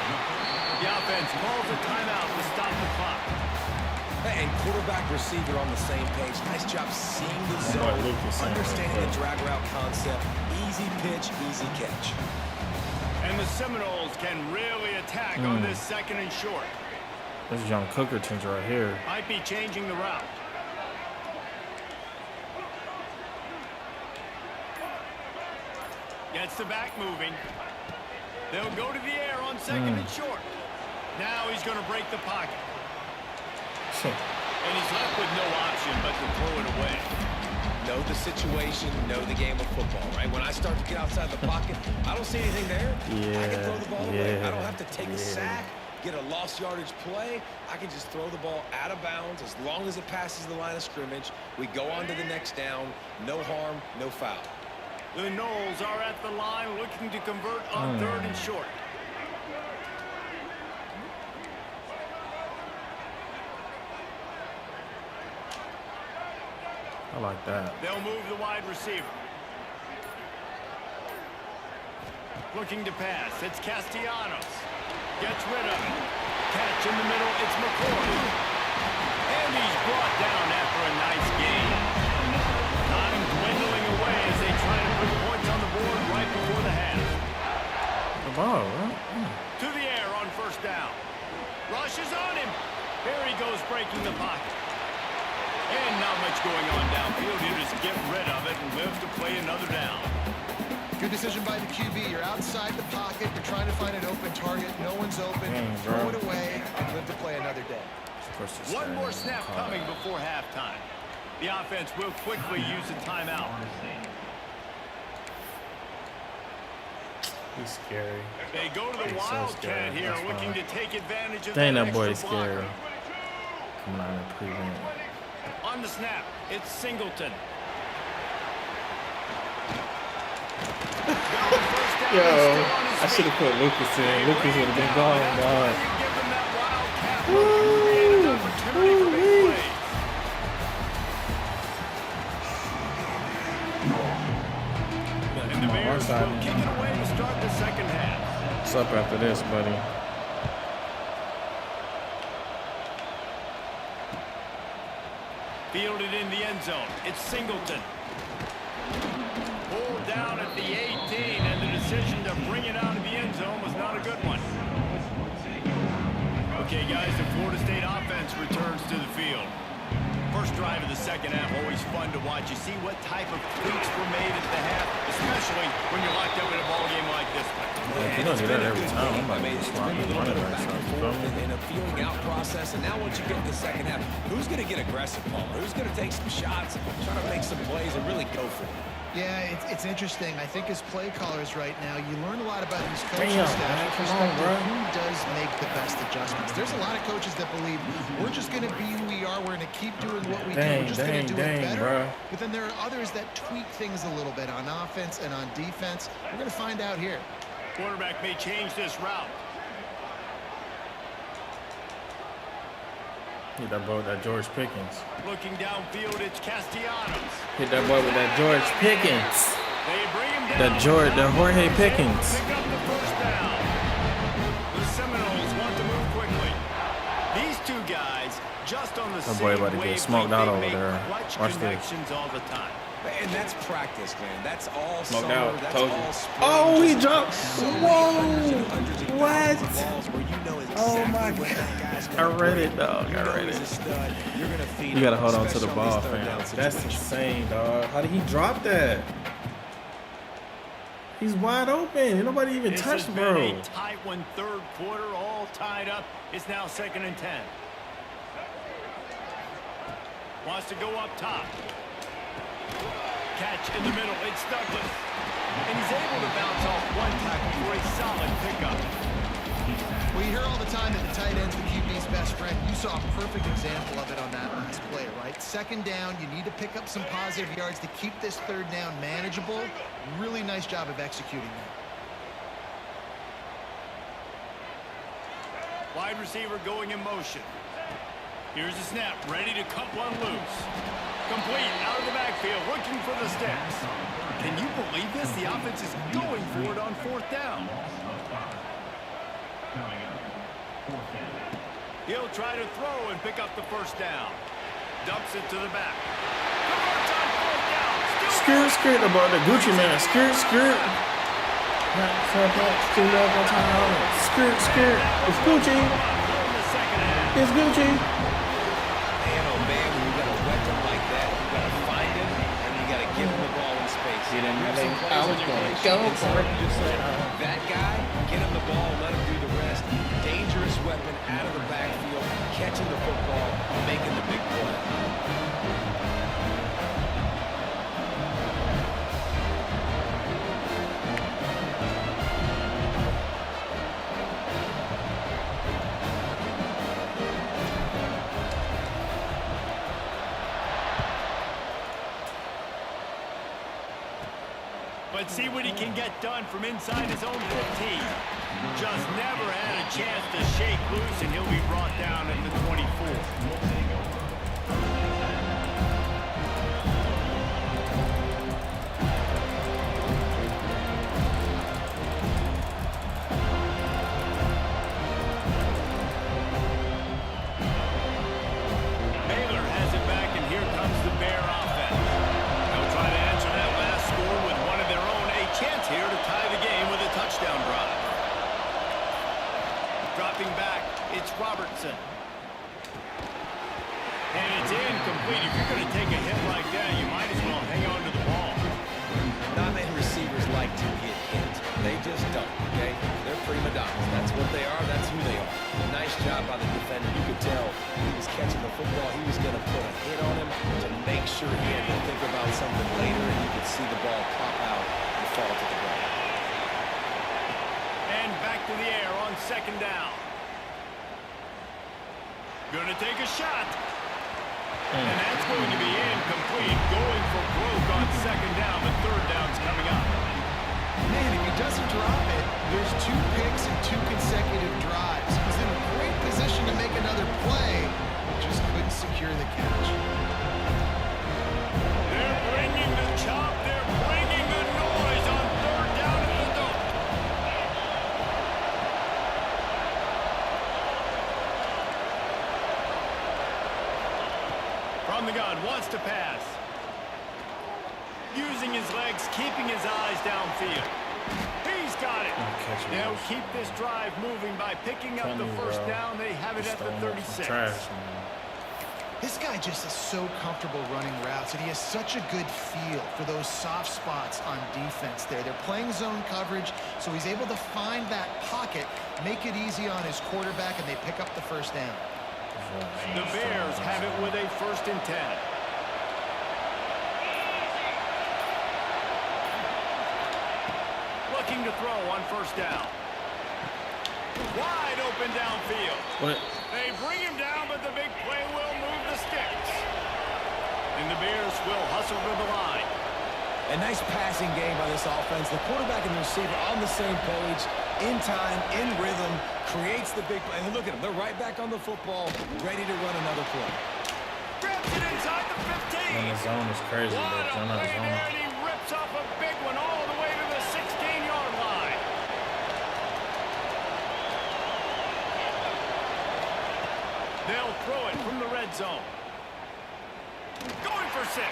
The offense calls a timeout to stop the clock. And quarterback receiver on the same page. Nice job seeing the boy zone, Luke was saying understanding real the quick. drag route concept. Easy pitch, easy catch. And the Seminoles can really attack on this second and short. This young Cookerton's right here. Might be changing the route. Gets the back moving. They'll go to the air on second and short. Now he's going to break the pocket. And he's left with no option but to throw it away. Know the situation, know the game of football, right? When I start to get outside the pocket, I don't see anything there. I can throw the ball away. I don't have to take a sack, get a lost yardage play. I can just throw the ball out of bounds as long as it passes the line of scrimmage. We go on to the next down. No harm, no foul. The Noles are at the line looking to convert on third and short. I like that. They'll move the wide receiver. Looking to pass. It's Castellanos. Gets rid of it. Catch in the middle. It's McCoy. And he's brought down after a nice gain. in the pocket. And not much going on downfield. He'll just get rid of it and live to play another down. Good decision by the QB. You're outside the pocket. You're trying to find an open target. No one's open. Throw it away and live to play another day. One more snap coming before halftime. The offense will quickly use a timeout. He's scary. They go to the Wildcat here, looking to take advantage of Dang, that that boy extra is scary. blocker. Come on and prevent. On the snap, it's Singleton. Yo, I should have put Lucas in. Lucas would have been gone, dog. And the Bears will kick it away to start the second half. What's up after this, buddy? Fielded in the end zone. It's Singleton. Pulled down at the 18, and the decision to bring it out of the end zone was not a good one. Okay, guys, the Florida State offense returns to the field. First drive of the second half, always fun to watch. You see what type of tweaks were made at the half, especially when you're locked up in a ball game like this one. You don't do that every time. I'm about to It's swap been a the little running bit back back and stuff. forth and a feeling out process. And now once you get to the second half, who's going to get aggressive, Paul? Who's going to take some shots, try to make some plays, and really go for it? Yeah, it's interesting. I think as play callers right now, you learn a lot about these coaches Damn, that man, come perspective, on, bro. who does make the best adjustments. There's a lot of coaches that believe we're just going to be who we are. We're going to keep doing what we do. We're just going to do it better. Bro. But then there are others that tweak things a little bit on offense and on defense. We're going to find out here. Quarterback may change this route. Hit that boy with that George Pickens. Looking downfield, it's Castellanos. Hit that boy with that George Pickens. They bring him down. The Jorge Pickens. Pick up the first down. The Seminoles want to move quickly. These two guys just on the That boy about to get smoked out over there. Watch this. connections all the time. And that's practice, man. That's all Smoked summer. out. That's Told you. all spring. Oh, he Just jumped. so many Whoa. hundreds of What? thousands of balls where you know Oh, exactly my when that God. guy's I gonna read break. it, dog. You I know read he's it. a stud. You're gonna feed You gotta him, hold on to the especially on ball, these third down fam. That's situations. insane, dog. How did he drop that? He's wide open. Ain't nobody even This touched, has bro. been a tight one, third quarter, all tied up. It's now 2nd and 10. Wants to go up top. Catch in the middle. It's Douglas. And he's able to bounce off one tackle for a solid pickup. We hear all the time that the tight end's the QB's best friend. You saw a perfect example of it on that last play, right? Second down, you need to pick up some positive yards to keep this third down manageable. Really nice job of executing that. Wide receiver going in motion. Here's a snap, ready to cut one loose. Complete, out of the backfield, looking for the sticks. Can you believe this? The offense is going for it on 4th down. He'll try to throw and pick up the first down. Dumps it to the back. Converts on 4th down. Still Skirt about the Gucci man. Skirt. Skirt. It's Gucci. in the second half. It's Gucci. Man, oh man, when you got a weapon like that, you got to find him and you got to give him the ball in space. Get him, You have some I plays was in your gonna game go sheet for it. Just like that guy, get him the ball, let him do the rest. Dangerous weapon out of the backfield, catching the football, making the big play. But see what he can get done from inside his own 15. Just never had a chance to shake loose, and he'll be brought down at the 24. Baylor has it back, and here comes the Bear offense. They'll try to answer that last score with one of their own. A chance here to tie the game with a touchdown drive. Dropping back, it's Robertson. incomplete. If you're going to take a hit like that, you might as well hang on to the ball. Not many receivers like to get hit. They just don't, okay? They're prima donnas. That's what they are. That's who they are. Nice job by the defender. You could tell he was catching the football. He was going to put a hit on him to make sure he had to think about something later, and you could see the ball pop out and fall to the ground. And back to the air on second down. Gonna take a shot. And that's going to be incomplete. Going for broke on second down, but third down's coming up. Man, if he doesn't drop it, there's 2 picks and 2 consecutive drives. He's in a great position to make another play, just couldn't secure the catch. They're bringing the chop. They're bringing the noise on third down at the goal. From the gun, wants to pass. Using his legs, keeping his eyes downfield. He's got it. They'll keep this drive moving by picking up the first down. They have it at the 36. This guy just is so comfortable running routes, and he has such a good feel for those soft spots on defense there. They're playing zone coverage, so he's able to find that pocket, make it easy on his quarterback, and they pick up the first down. The Bears have it with a 1st and 10. Looking to throw on first down. Wide open downfield. What? They bring him down, but the big play will move the sticks. And the Bears will hustle to the line. A nice passing game by this offense. The quarterback and the receiver on the same page, in time, in rhythm, creates the big play. And look at them. They're right back on the football, ready to run another play. Grabs it inside the 15. And the zone is crazy, What bro. a Zone play is there, zone. and he rips off a big one all the way to the 16-yard line. They'll throw it from the red zone. Going for 6.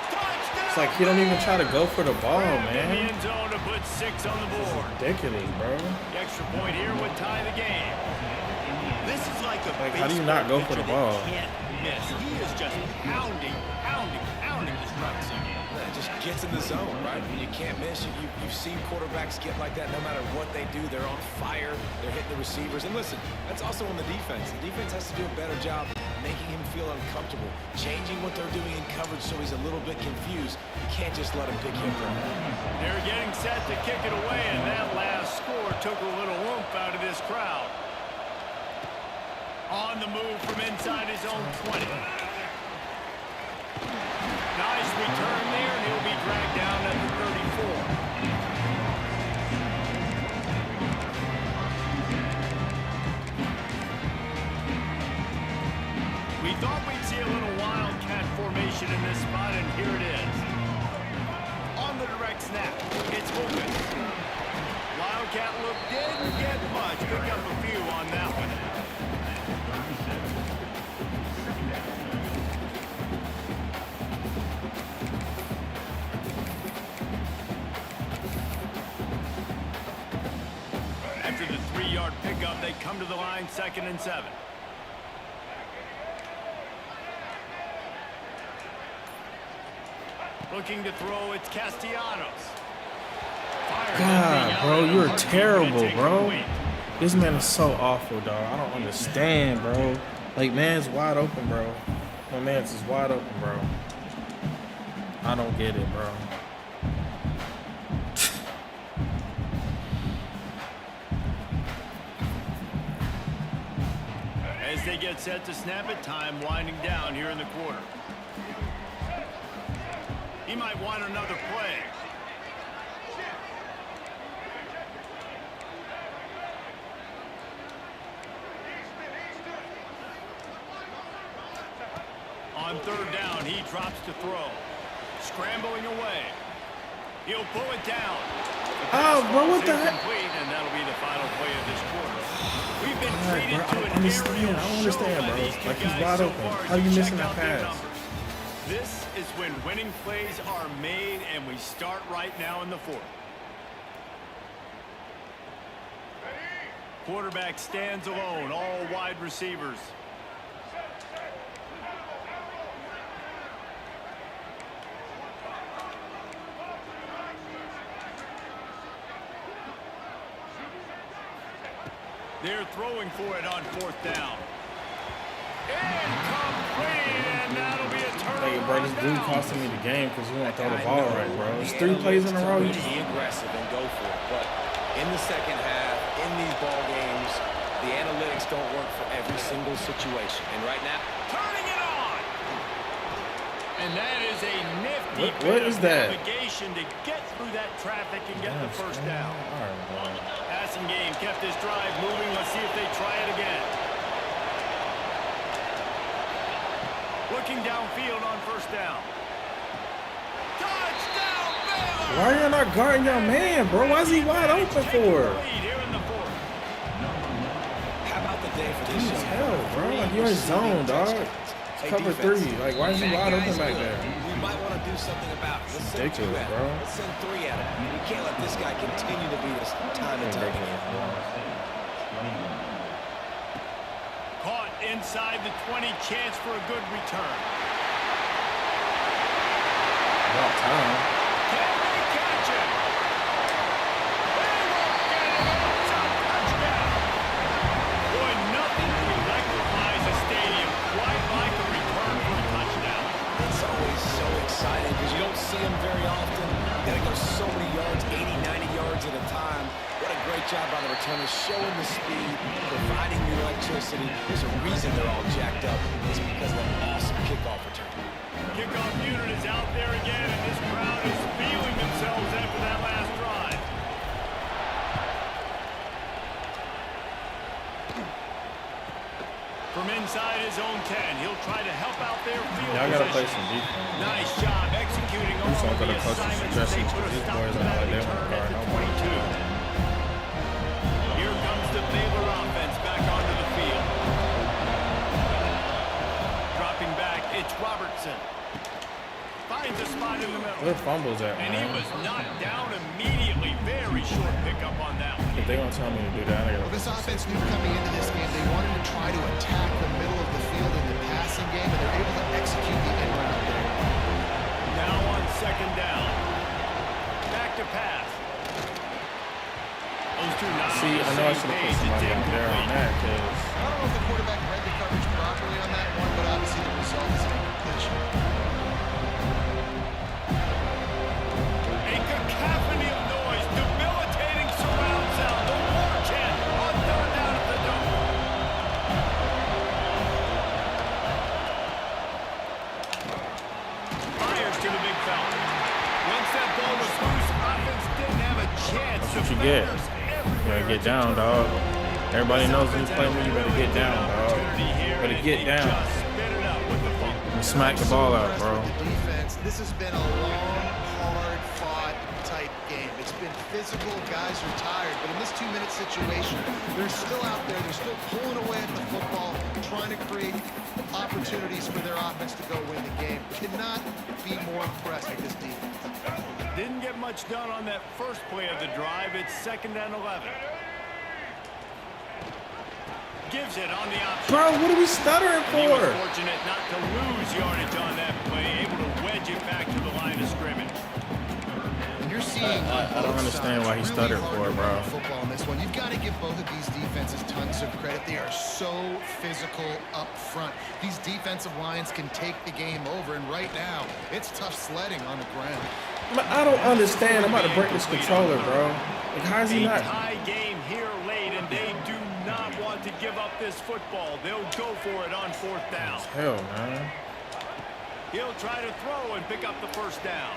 Touchdown! It's like he don't even try to go for the ball, In the man. end zone to put 6 on the board. Ridiculous, bro. The extra point here would tie the game. This is like a Like, how do you not go for the baseball ball? pitcher that can't miss. He is just pounding the strike zone. It just gets in the zone, right? When you can't miss, you've seen quarterbacks get like that no matter what they do. They're on fire. They're hitting the receivers. And listen, that's also on the defense. The defense has to do a better job making him feel uncomfortable, changing what they're doing in coverage so he's a little bit confused. You can't just let him pick him up. They're getting set to kick it away, and that last score took a little oomph out of this crowd. On the move from inside his own 20. Nice return there, and he'll be dragged down at the 34. We thought we'd see a little wildcat formation in this spot, and here it is. On the direct snap, it's Lucas. Wildcat look didn't get much. Pick up a few on that one. After the 3-yard pickup, they come to the line, 2nd and 7. Looking to throw, it's Castellanos. God, bro, you're terrible, bro. This man is so awful, dog. I don't understand, bro. Like, man's wide open, bro. My man's is wide open, bro. I don't get it, bro. As they get set to snap it, time winding down here in the quarter. He might want another play. On 3rd down, he drops to throw. Scrambling away. He'll pull it down. Oh, bro, what the heck? Incomplete, and that'll be the final play of this quarter. We've been Alright, treated bro, to I an don't understand. aerial I don't show understand, by bro. these two Like, he's guys wide so open. far. How you Check missing that out their pass? numbers. This is when winning plays are made, and we start right now in the 4th. Quarterback stands alone, all wide receivers. They're throwing for it on 4th down. Incomplete, and that'll be a turnover. Hey, bro, this dude costing me the game because he won't throw the ball right, bro. It's 3 plays in a row. You just be aggressive and go for it. But in the second half, in these ball games, the analytics don't work for every single situation. And right now, Turning it on. And that is a nifty What is that? navigation to get through that traffic and get the first down. All right, bro. Passing game kept this drive moving. Let's see if they try it again. Looking downfield on 1st down. Touchdown, Baylor! Why are you not guarding your man, bro? Why is he wide open for? Here in the 4th. how about the day for this Jeez, young hell, man? bro. Like, you're in zone, dog. Hey, Cover defense. 3. Like, why is he That wide guy's open back good. there? We might want to do something about it. Let's send 2 Ridiculous, at bro. him. Let's send 3 at him. We can't let this guy continue to beat us time and time again. Caught inside the 20. Chance for a good return. About time. Can they catch him? They won't get him. It's a touchdown. Boy, nothing electrifies a stadium quite like a return for a touchdown. It's always so exciting because you don't see him very often. You got to go so many yards, 80, 90 yards at a time. What a great job by the returners, showing the speed, providing the electricity. There's a reason they're all jacked up. It's because of an awesome kickoff return. Kickoff unit is out there again, and this crowd is feeling themselves after that last drive. From inside his own 10, he'll try to help out their field Y'all gotta play position. some defense. Nice job executing all some of of the the closest assignments as they suggestions put a these stop boys to are that like they return want to at the guard. 22. Here comes the Baylor offense back onto the field. Dropping back, it's Robertson. Finds a spot in the middle. Where fumbles at, And he man? was knocked down immediately. Very short pickup on that one. If they gonna tell me to do that, I Well, gotta. this offense knew coming into this game they wanted to try to attack the middle of the field in the passing game, and they're able to execute the end route there. Now on 2nd down. Back to pass. Those two not See, on the I know I same should have put page. somebody It's out there on incomplete. that, cause I don't know if the quarterback read the coverage properly on that one, but obviously the result is an incompletion. A cacophony of noise, debilitating surround sound. The war chant on 3rd down at the Dome. Fires to the big fella. Once that ball was loose, offense didn't have a chance. That's what you get. Defenders you gotta everywhere get down, dog. Everybody knows when you play me, you better get down, dog. Opportunity here, Better and get they down. just spit it up with the fumble. And smack the ball out, bro. With the defense, this has been a long, hard-fought type game. It's been physical. Guys are tired, but in this 2-minute situation, they're still out there. They're still pulling away at the football, trying to create opportunities for their offense to go win the game. Cannot be more impressed with this defense. Didn't get much done on that first play of the drive. It's 2nd and 11. Gives it on the option. Bro, what are we stuttering He was for? fortunate not to lose yardage on that play, able to wedge it back to the line of scrimmage. And you're seeing I don't understand why he stuttered for it, bro. Football on this one. You've got to give both of these defenses tons of credit. They are so physical up front. These defensive lines can take the game over, and right now, it's tough sledding on the ground. I don't understand. I'm about to break this controller, bro. Like, how is he A not? tie game here late, and they do not want to give up this football. They'll go for it on 4th down. Hell, man. He'll try to throw and pick up the first down.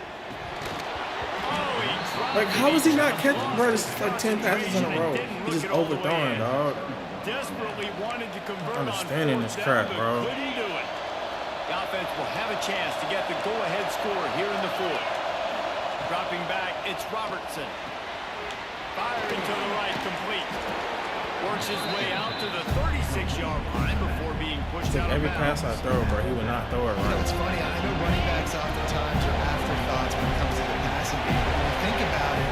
Oh, he dropped Like, how it. is he not He catching? lost Bro, the this is like 10 passes in a row. situation and He just didn't look it all the way overthrowing, in. dog. Desperately wanted to convert on Understanding 4th this crap, down, bro. but couldn't do it. The offense will have a chance to get the go-ahead score here in the 4th. Dropping back, it's Robertson. Firing to the right, complete. Works his way out to the 36-yard line before being pushed out of Every pass bounds. I throw, bro, he would not throw it You know, right. it's funny. I know running backs oftentimes are afterthoughts when it comes to the passing game. But when you think about it,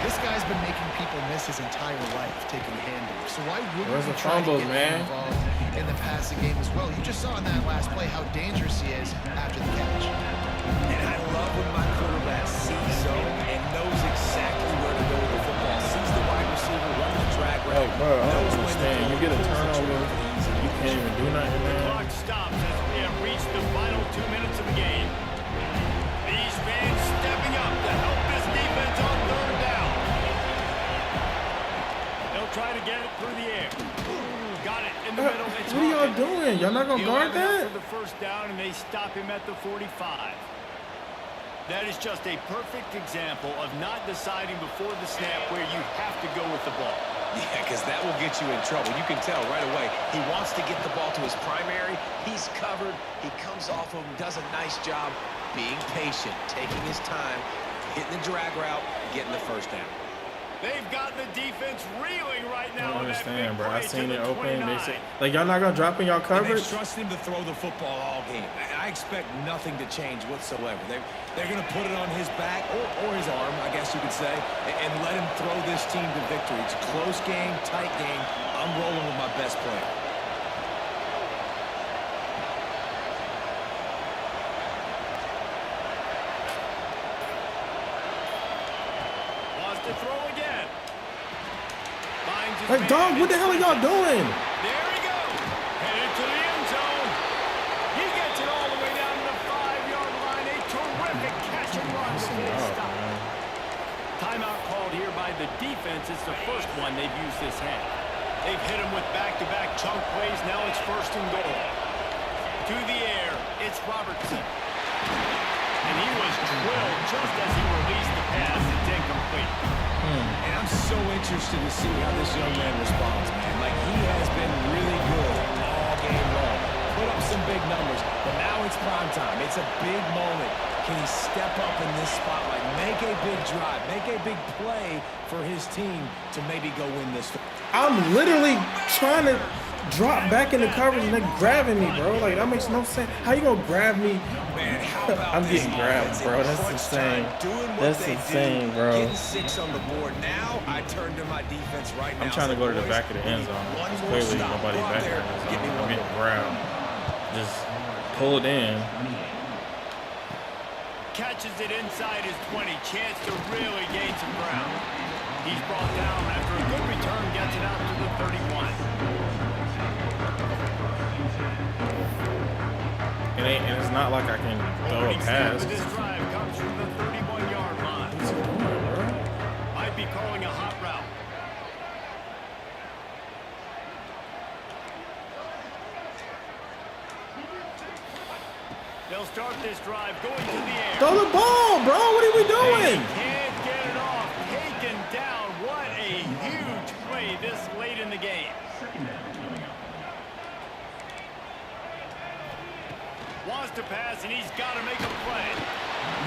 this guy's been making people miss his entire life taking the handoff. So why wouldn't Where's he the try to fumbles, get man? involved in the passing game as well? You just saw in that last play how dangerous he is after the catch. And I love when my quarterback sees zone and knows exactly where to go with the football. Sees the wide receiver running the drag route. Like, bro, I don't understand. You get a turnover, you can't even do nothing, The man. clock stops as we have reached the final 2 minutes of the game. These fans stepping up to help this defense on third down. They'll try to get it through the air. Got it in the middle. It's What are y'all Hawkins. doing? Y'all not gonna He'll guard have enough that? for the first down, and they stop him at the 45. That is just a perfect example of not deciding before the snap where you have to go with the ball. Yeah, because that will get you in trouble. You can tell right away. He wants to get the ball to his primary. He's covered. He comes off of him, does a nice job being patient, taking his time, hitting the drag route, getting the first down. They've got the defense reeling right I now. don't with that big understand, bro. I play to seen the it open. They 29. said, like, y'all not gonna drop in y'all And coverage? they've trusted him to throw the football all game. I expect nothing to change whatsoever. They're going to put it on his back or his arm, I guess you could say, and let him throw this team to victory. It's a close game, tight game. I'm rolling with my best player. Wants to throw again. Finds his Like, man dog, what the and hell are y'all switches. doing? There he goes. Headed to the end zone. He gets it all the way down to the 5-yard line. A terrific catch and run before he Oh, stopped. man. Timeout called here by the defense. It's the first one they've used this half. They've hit him with back-to-back chunk plays. Now it's first and goal. To the air, it's Robertson. And he was drilled just as he released the pass. It's incomplete. And I'm so interested to see how this young man responds, man. Like, he has been really good all game long. Put up some big numbers, but now it's prime time. It's a big moment. Can he step up in this spotlight, make a big drive, make a big play for his team to maybe go win this? I'm literally trying to drop back in the coverage and they're grabbing me, bro. Like, that makes no sense. How you gonna grab me? Man, how about I'm this getting grabbed, offense bro. in That's crunch insane. time, doing what That's they insane, do, bro. Getting 6 on the board. Now I turn to my defense right now. I'm trying to Say, go to the boys, back of the we end need zone. one It's more clearly stop. nobody Go out back there, there. give me I'm one getting more. grabbed. Just pulled in. Catches it inside his 20. Chance to really gain some ground. He's brought down after a good return. Gets it out to the 31. And it's not like I can throw a Opening snap pass. of this drive comes from the 31-yard line. What's he doing, bro? Might be calling a hot route. They'll start this drive going to the air. Throw the ball, bro. What are we doing? Can't get it off. Taken down. What a huge play this late in the game. Wants to pass, and he's got to make a play.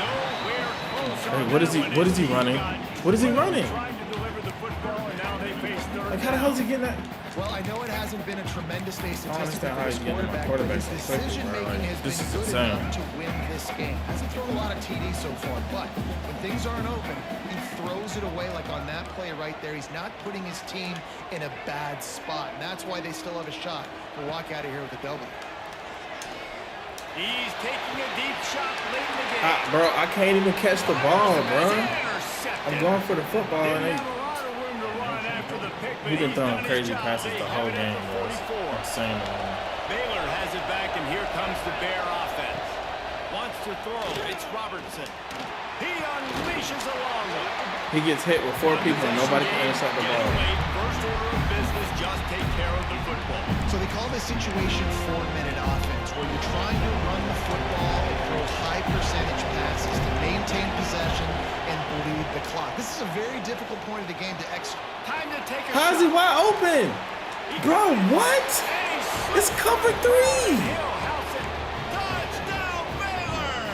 Nowhere close. Hey, on what that is he- one. what is he He running? got What is he Williams running? Trying to deliver the football, and now they face third Like, how the down. hell is he getting that? Well, I know it hasn't been a tremendous day statistically understand for how his he's getting my quarterback, but his quarterback so quickly, decision bro. making Like, has this been is good insane. enough to win this game. Hasn't thrown a lot of TDs so far, but when things aren't open, he throws it away like on that play right there. He's not putting his team in a bad spot, and that's why they still have a shot to walk out of here with a W. He's taking a deep shot late in the game. Bro, I can't even catch the ball, bro. Intercepted. I'm going for the football, and Didn't they, have a lot of room to run after the pick, but he been he's throwing done his crazy job. passes They the have whole it at game, the bro. It's 44. insane, man. Baylor has it back, and here comes the Bear offense. Wants to throw. It's Robertson. He unleashes a long one. He gets hit with 4 people and nobody can intercept the ball. First order of business, just take care of the football. So they call this situation 4-minute offense, where you're trying to run the football and throw high percentage passes to maintain possession and bleed the clock. This is a very difficult point of the game to execute. Time to take a How's he shot. wide open? Bro, what? And he It's cover 3. Hill house it. Touchdown, Baylor!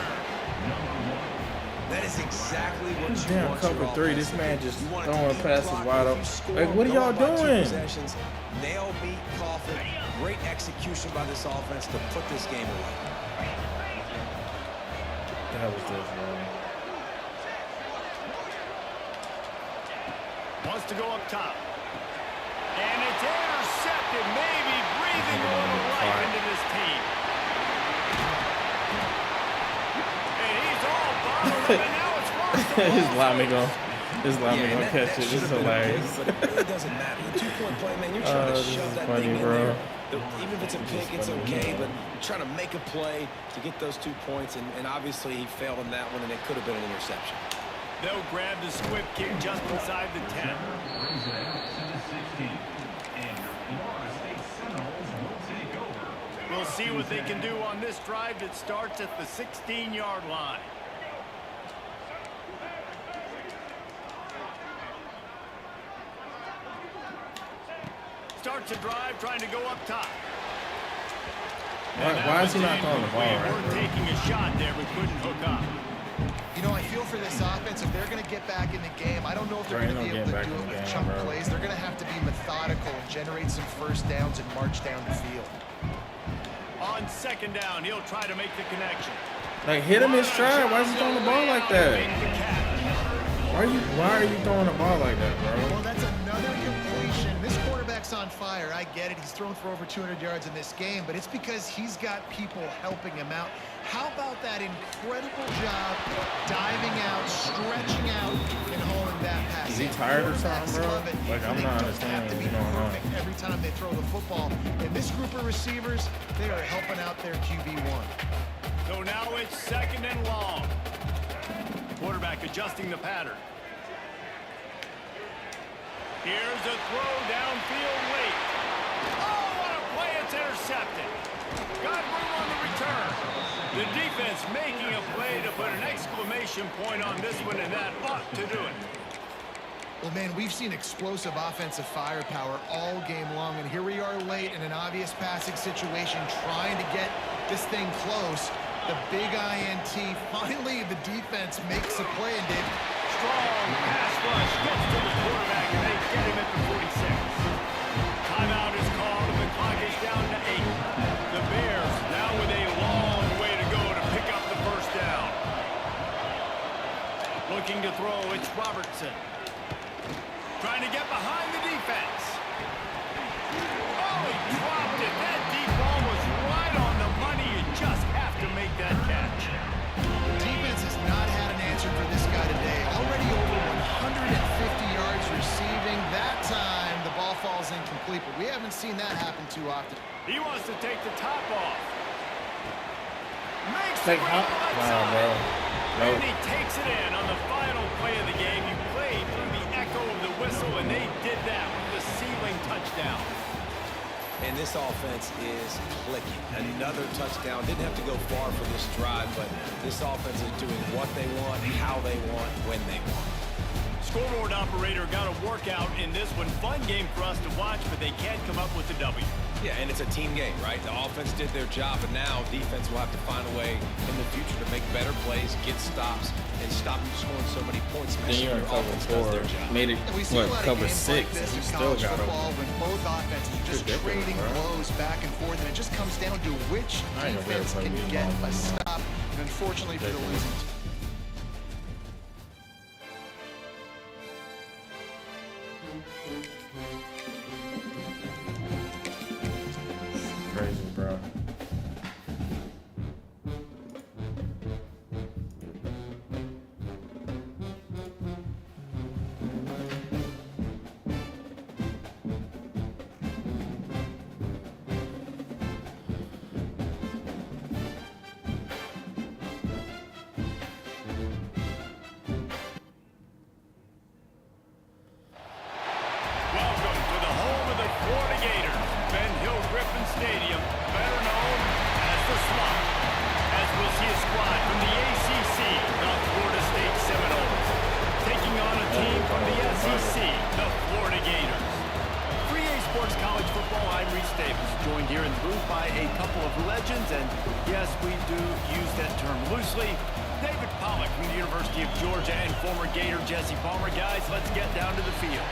That is exactly what you Damn, want cover your 3. offense This to man do. just You want it to throwing beat the passes clock, wide you open. score, Like, what are go y'all up by 2 doing? possessions. Nail beat Coffin. Great execution by this offense to put this game away. That was this, bro. Wants to go up top. And it's intercepted. Maybe breathing a little life into this team. And he's all bottled up, and now it's Robertson. His lineman going. This line and gonna catch it. This is hilarious. But it really doesn't matter. The 2-point play, man, you're trying to this shove is that funny, thing in bro. there. Even if it's a pick, it's okay, but you're trying to make a play to get those 2 points, and obviously he failed on that one, and it could have been an interception. They'll grab the squib kick just inside the 10. We'll see what they can do on this drive that starts at the 16-yard line. Starts a drive trying to go up top. Why is he not throwing the ball right? We're taking a shot there, but couldn't hook up. You know, I feel for this offense, if they're going to get back in the game, I don't know if they're going to be able to do it with chunk plays. They're going to have to be methodical and generate some first downs and march down the field. On second down, he'll try to make the connection. Like, hit him in stride. Why is he throwing the ball like that? Why are you throwing the ball like that, bro? Well, that's another completion. This quarterback's on fire. I get it. He's thrown for over 200 yards in this game, but it's because he's got people helping him out. How about that incredible job diving out, stretching out, and holding that pass? Is he tired or something, bro? Like, I'm not understanding what's going on. Every time they throw the football. And this group of receivers, they are helping out their QB1. So now it's second and long. Quarterback adjusting the pattern. Here's a throw downfield late. Oh, what a play. It's intercepted. Got room on the return. The defense making a play to put an exclamation point on this one, and that ought to do it. Well, man, we've seen explosive offensive firepower all game long, and here we are late in an obvious passing situation trying to get this thing close. The big INT. Finally, the defense makes a play, and Dave. Strong pass rush gets to the quarterback, and they get him at the 46. Timeout is called, and the clock is down to 8. The Bears now with a long way to go to pick up the first down. Looking to throw, it's Robertson. Trying to get behind the defense. Oh, he dropped it. That deep ball was right on the money. You just have to make that catch. The defense has not had an answer for this guy today. Already over 150 yards receiving. That time, the ball falls incomplete, but we haven't seen that happen too often. He wants to take the top off. Makes Take it how? Wow, bro. And he takes it in on the final play of the game. You played through the echo of the whistle, and they did that with the ceiling touchdown. And this offense is clicking. Another touchdown. Didn't have to go far for this drive, but this offense is doing what they want, how they want, when they want. Scoreboard operator got a workout in this one. Fun game for us to watch, but they can't come up with the W. Yeah, and it's a team game, right? The offense did their job, and now defense will have to find a way in the future to make better plays, get stops, and stop them scoring so many points. Then you're in cover 4. Made it, what, cover 6, like and he in still college got football him. when both offenses are just Ridiculous, trading bro. blows back and forth, and it just comes down to which I ain't gonna be able defense to can play get ball a no more. stop, and unfortunately for the losing team. Crazy, bro. Welcome to the home of the Florida Gators, Ben Hill Griffin Stadium, better known as the Swamp. As we'll see a squad from the ACC, the Florida State Seminoles, taking on a team from the SEC, the Florida Gators. 3A Sports College Football, I'm Reese Davis, joined here in the booth by a couple of legends, and yes, we do use that term loosely. David Pollack from the University of Georgia and former Gator Jesse Palmer. Guys, let's get down to the field.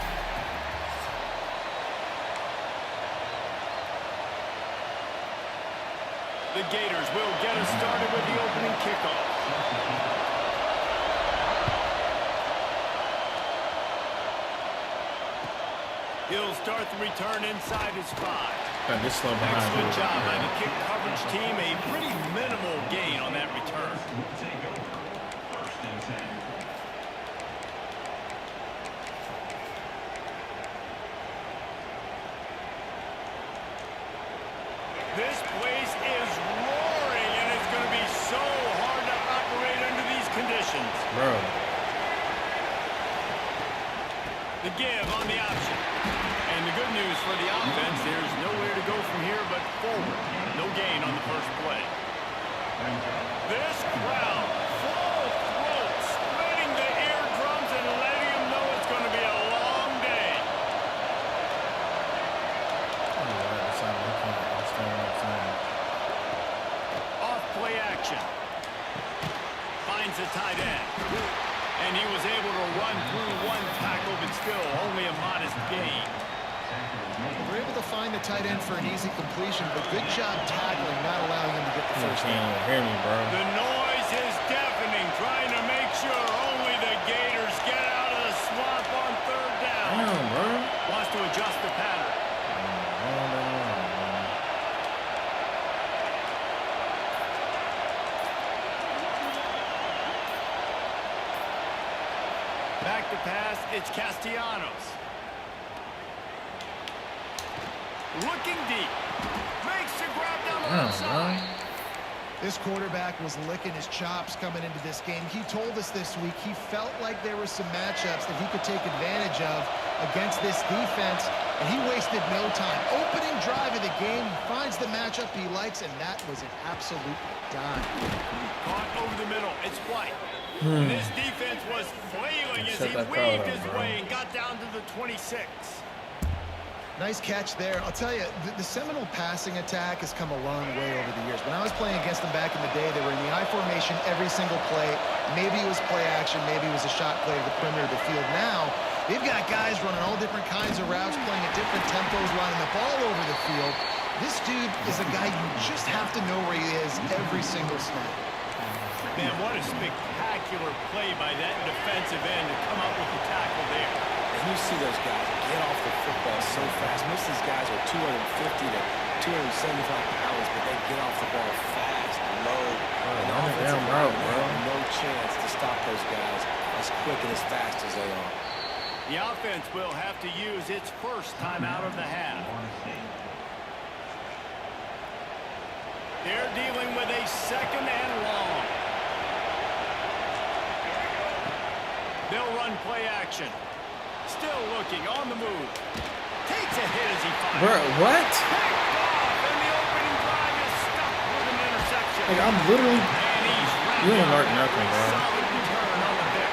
The Gators will get us started with the opening kickoff. He'll start the return inside his 5. Got this slow behind. Excellent job by the kick coverage team. A pretty minimal gain on that return. possessions. Bro. The give on the option. And the good news for the offense, there's nowhere to go from here but forward. No gain on the first play. This crowd, full throat, splitting the eardrums and letting them know it's going to be a long day. Off play action. Finds the tight end. And he was able to run through one tackle, but still only a modest gain. We're able to find the tight end for an easy completion, but good job tackling, not allowing him to get the first down. Hear me, bro. The noise is deafening, trying to make sure only the Gators get out of the swamp on third down. Damn, bro. Wants to adjust the pattern. Back to pass, it's Castellanos. Looking deep. Makes the grab down the left side. This quarterback was licking his chops coming into this game. He told us this week he felt like there were some matchups that he could take advantage of against this defense, and he wasted no time. Opening drive of the game, he finds the matchup he likes, and that was an absolute dime. Caught over the middle. It's White. And this defense was flailing as he weaved his way and got down to the 26. Nice catch there. I'll tell you, the Seminole passing attack has come a long way over the years. When I was playing against them back in the day, they were in the I formation every single play. Maybe it was play action, maybe it was a shot play to the perimeter of the field. Now, they've got guys running all different kinds of routes, playing at different tempos, running the ball over the field. This dude is a guy you just have to know where he is every single snap. Man, what a spectacular play by that defensive end to come up with the tackle there. And you see those guys get off the football so fast. Most of these guys are 250 to 275 pounds, but they get off the ball fast, low. And on the damn route, bro. No chance to stop those guys as quick and as fast as they are. The offense will have to use its first timeout of the half. They're dealing with a second and long. They'll run play action. Still looking on the move. Takes a hit as he fires. Bro, what? Picked off, and the opening drive is stuck with an interception. Like, I'm literally... And he's You ain't learned nothing, bro. solid return on the pick.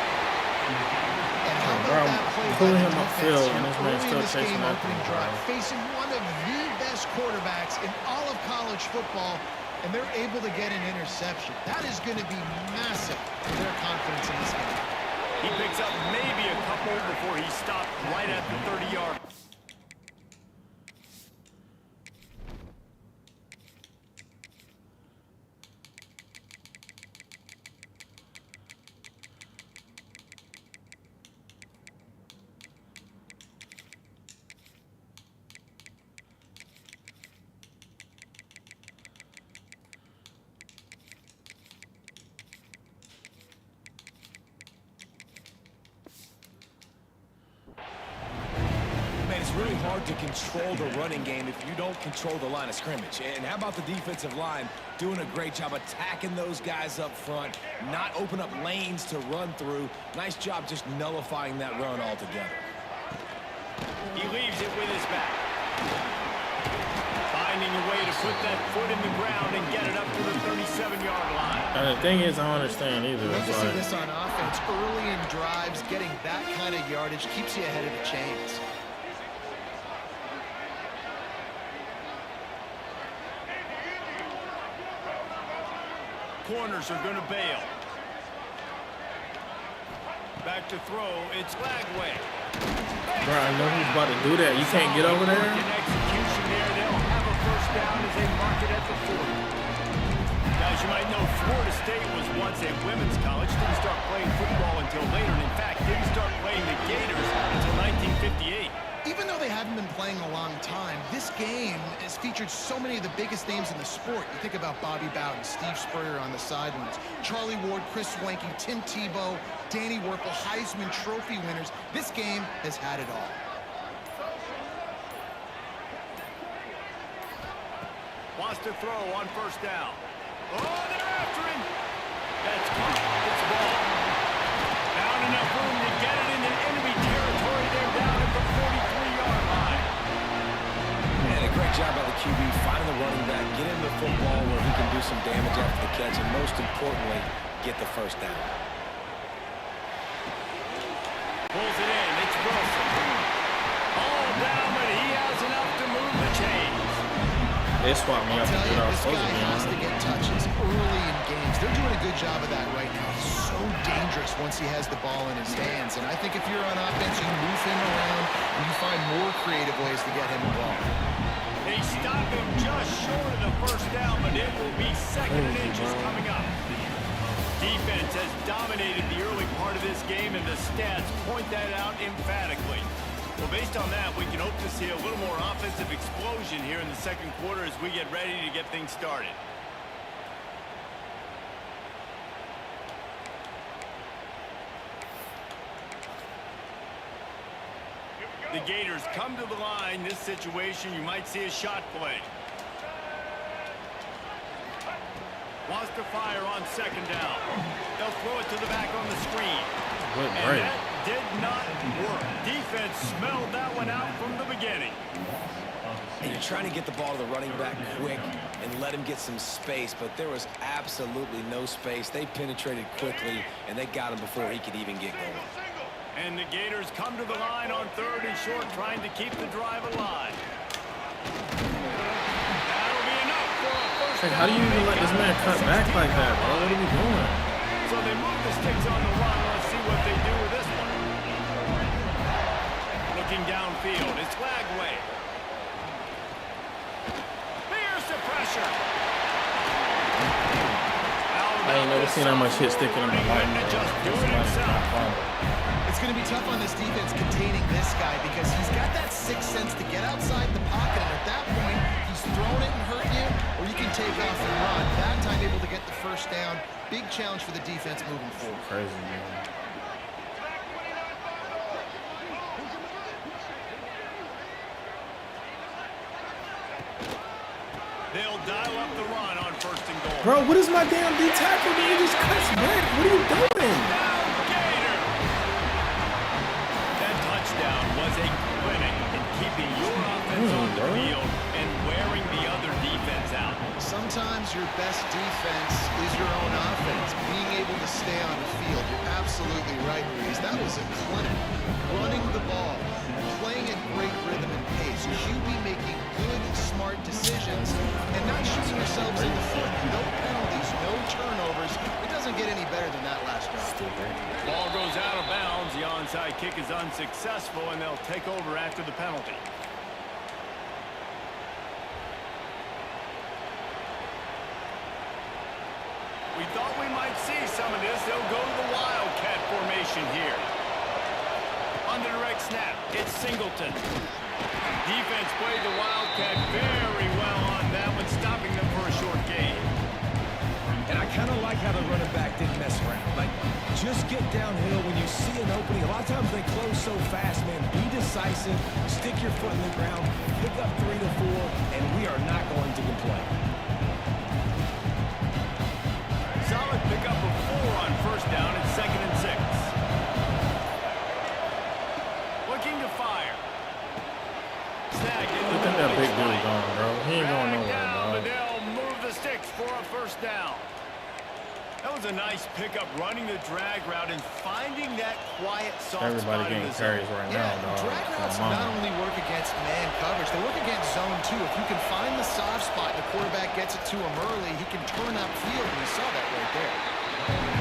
And how Bro, about I'm that play by pulling the him defense upfield, here and this man's early in still this chasing game after opening me, drive, bro. facing one of the best quarterbacks in all of college football, and they're able to get an interception. That is going to be massive for their confidence in this game. He picks up maybe a couple before he stopped right at the 30-yard. It's really hard to control the running game if you don't control the line of scrimmage. And how about the defensive line doing a great job attacking those guys up front, not open up lanes to run through. Nice job just nullifying that run altogether. He leaves it with his back. Finding a way to put that foot in the ground and get it up to the 37-yard line. And the thing is, I don't understand either. Love It's to see like, this on offense. Early in drives, getting that kind of yardage keeps you ahead of the chains. Corners are going to bail. Back to throw, it's Lagway. bro, I know who's about to do that. You can't get over there? In execution there, they'll have a first down as they mark it at the 40. Guys, you might know Florida State was once a women's college. Didn't start playing football until later, and in fact, didn't start playing the Gators until 1958. Even though they haven't been playing a long time, this game has featured so many of the biggest names in the sport. You think about Bobby Bowden, Steve Spurrier on the sidelines, Charlie Ward, Chris Swanky, Tim Tebow, Danny Werfel, Heisman Trophy winners. This game has had it all. Wants to throw on first down. Oh, they're after him. That's caught. It's ball. damage after the catch, and most importantly, get the first down. Pulls it in. It's Wilson. All down, but he has enough to move the chains. They swapped me up to get off This supposed guy to be has to on. get touches early in games. They're doing a good job of that right now. He's so dangerous once he has the ball in his hands. And I think if you're on offense, you move him around and you find more creative ways to get him involved. They stop him just short of the first down, but it will be second and inches coming up. Defense has dominated the early part of this game, and the stats point that out emphatically. Well, based on that, we can hope to see a little more offensive explosion here in the second quarter as we get ready to get things started. The Gators come to the line. This situation, you might see a shot play. Wants to fire on second down. They'll throw it to the back on the screen. Good And break. that did not work. Defense smelled that one out from the beginning. And you're trying to get the ball to the running back quick and let him get some space, but there was absolutely no space. They penetrated quickly, and they got him before he could even get going. And the Gators come to the line on third and short, trying to keep the drive alive. That'll be enough for a first Hey, down. how do you even let this man cut back like that, bro? What are we doing? So they move the sticks on the run. Let's see what they do with this one. Looking downfield. It's Lagway. Here's the pressure. I ain't never seen that much shit sticking in my life, bro. Just do it himself. It's going to be tough on this defense containing this guy because he's got that sixth sense to get outside the pocket, and at that point, he's throwing it and hurting you, or you can take off and run. That time able to get the first down. Big challenge for the defense moving forward. Crazy, man. They'll dial up the run on first and goal. Bro, what is my damn D tackle? He just cuts back. What are you doing? Gator. That touchdown was a clinic in keeping your offense on the field and wearing the other defense out. Sometimes your best defense is your own offense. Being able to stay on the field. You're absolutely right, Ruiz. That was a clinic. Running the ball, playing at great rhythm and pace. QB making good, smart decisions, and not shooting yourselves in the foot. No penalties, no turnovers. It doesn't get any better than that last drive. Ball goes out of bounds. The onside kick is unsuccessful, and they'll take over after the penalty. We thought we might see some of this. They'll go to the Wildcat formation here. On the direct snap, it's Singleton. Defense played the Wildcat very well on that one, stopping them for a short gain. And I kind of like how the running back didn't mess around. Like, just get downhill when you see an opening. A lot of times they close so fast, man. Be decisive, stick your foot in the ground, pick up 3 to 4, and we are not going to complain. Solid pickup of 4 on first down and second and 6. Looking to fire. Snagged in the I think that big dude gone, bro. He ain't going nowhere, down, but bro. they'll move the sticks for a first down. That was a nice pickup, running the drag route and finding that quiet, soft Everybody spot in getting the carries zone. right Yeah, now, dog. drag routes Come on. not only work against man coverage, they work against zone too. If you can find the soft spot and the quarterback gets it to him early, he can turn upfield, and we saw that right there.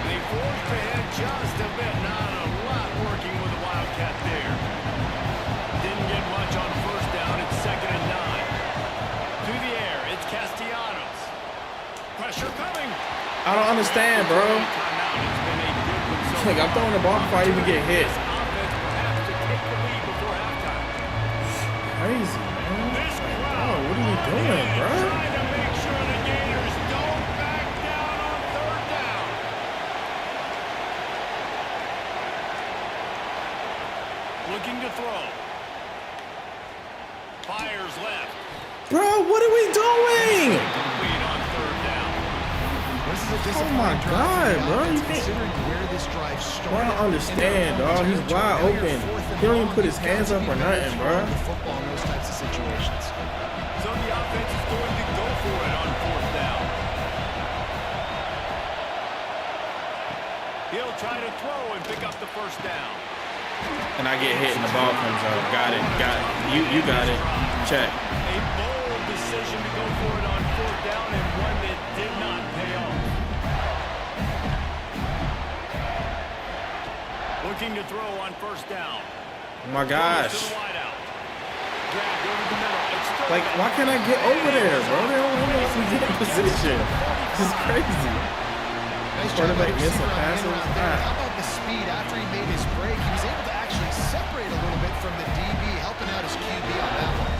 They forced ahead just a bit, not a lot working with the Wildcat there. Didn't get much on first down. It's second and 9. To the air, it's Castellanos. Pressure coming. I don't understand, bro. Timeout. It's been a good one so Like, I'm far. throwing the ball before I even get hit. This offense will have to take the lead before halftime. Crazy, man. This crowd, Oh, what are you doing, bro? trying to make sure the Gators don't back down on third down. Looking to throw. Fires left. Bro, what are we doing? Complete on third down. This is a Oh disappointing my drive for God, the bro. offense, You can't. considering where this drive started. Bro, I don't understand, And dog. He's they're wide now you're open. fourth and He don't even long. put his You've got hands to up be or ready nothing, to bro. run the football in those types of situations. So the offense is going to go for it on fourth down. He'll try to throw and pick up the first down. And I get hit and the ball comes out. Got it. You got it. Check. A bold decision to go for it on fourth down and one that did not pay off. Looking to throw on first down. Oh my gosh. To the wideout. Grabbed over the middle. It's Like, why can't I get over there, bro? They don't want us to get in position. This is crazy. Nice job by Quarterback the missing receiver on the passes. end route there. How about the speed after he made his break? He was able to actually separate a little bit from the DB, helping out his QB on that one.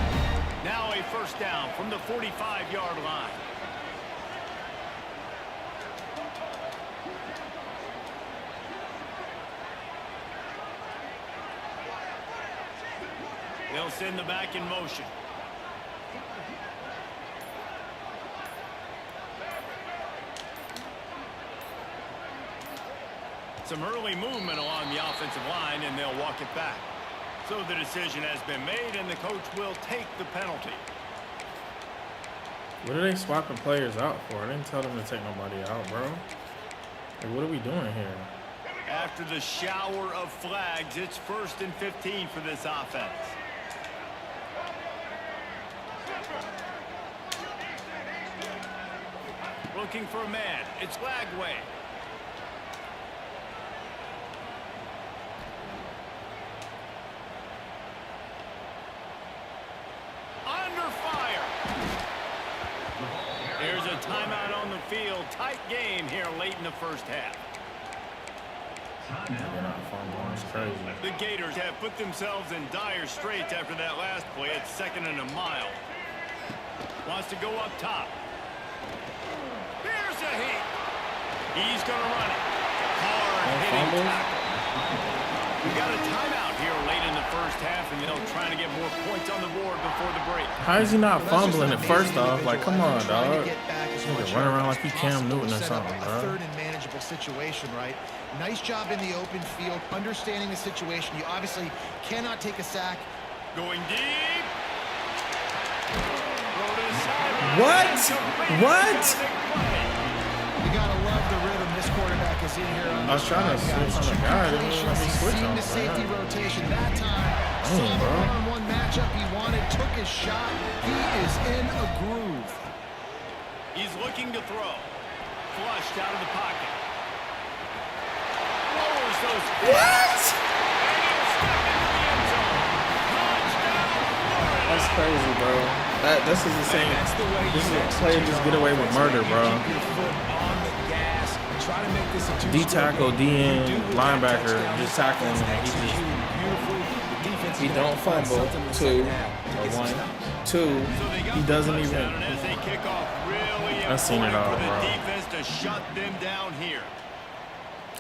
now a first down from the 45-yard line. They'll send the back in motion. Some early movement along the offensive line, and they'll walk it back. So the decision has been made, and the coach will take the penalty. What are they swapping players out for? I didn't tell them to take nobody out, bro. Like, what are we doing here? After the shower of flags, it's 1st and 15 for this offense. Looking for a man. It's Lagway. Under fire. There's a timeout on the field. Tight game here late in the first half. They're not fumbling. It's crazy. The Gators have put themselves in dire straits after that last play. It's 2nd and a mile. Wants to go up top. Here's a hit. He's going to run it. Hard-hitting tackle. We've got a timeout here late in the first half, and they'll try to get more points on the board before the break. How is he not Well, that's just fumbling an it first amazing off? Like, individual come on, effort trying to dog. get back as Nigga much running around yardage like he as Cam possible Newton to or set up something, a bro. 3rd and manageable situation, right? Nice job in the open field, understanding the situation. You obviously cannot take a sack. Going deep. Throw to the sideline. What? What? You gotta love the rhythm this quarterback is in here. I was trying to switch on the guy. They wouldn't let me switch Seen on the him, safety bro. rotation that time. Saw the bro. one-on-one matchup he wanted, took his shot. He is in a groove. He's looking to throw. Flushed out of the pocket. Lowers those. What? And he'll step into the end zone. Touchdown, Florida. That's crazy, bro. This is the same. That's the way This is you a play execute just on get away with offense. murder, You bro. keep your foot on the gas. Try to make this a D two-score tackle, game. D end, You do with that linebacker, touchdown. just tackling him. That's He just executed beautifully. The defense he is don't gonna find fumble. something in the 2 second half to or get some 1. stops. 2. So they got He the doesn't touchdown, even. and as they kick off, really I've seen it important all, for the bro. defense to shut them down here.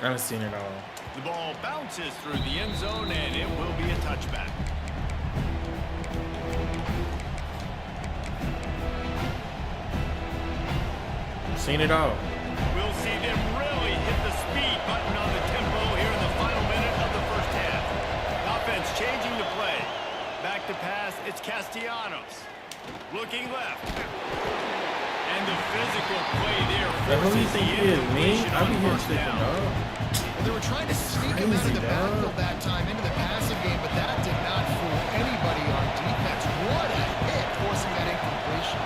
I haven't seen it all. The ball bounces through the end zone, and it will be a touchback. Seen it all. We'll see them really hit the speed button on the tempo here in the final minute of the first half. Offense changing the play. Back to pass, it's Castellanos. Looking left. And the physical play there The hell you forces think the he is, me? incompletion I be on here first sticking, down. dog. Well, they were trying to sneak him out of Crazy, the dog. backfield that time into the passing game, but that did not fool anybody on defense. What a hit, forcing that incompletion.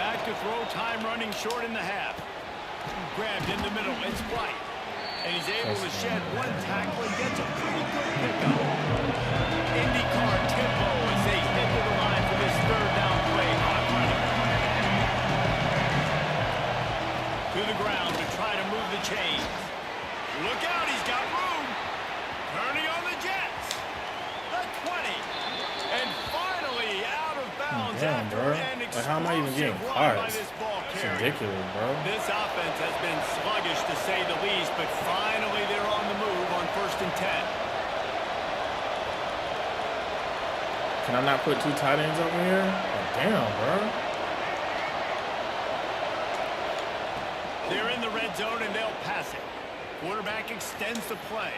Back to throw, time running short in the half. Grabbed in the middle, it's White. And he's able to shed one tackle and gets a pretty good pickup. IndyCar tempo as they head to the line for this 3rd down play. Clock running. To the ground to try to move the chains. Look out, he's got room. Turning on the Jets. The 20. And finally out of bounds Damn, after bro. an Like, how am I even getting explosive run by cards? this ball It's carrier. ridiculous, bro. This offense has been sluggish to say the least, but finally they're on the move on 1st and 10. Can I not put 2 tight ends over here? Oh, damn, bro. They're in the red zone and they'll pass it. Quarterback extends the play.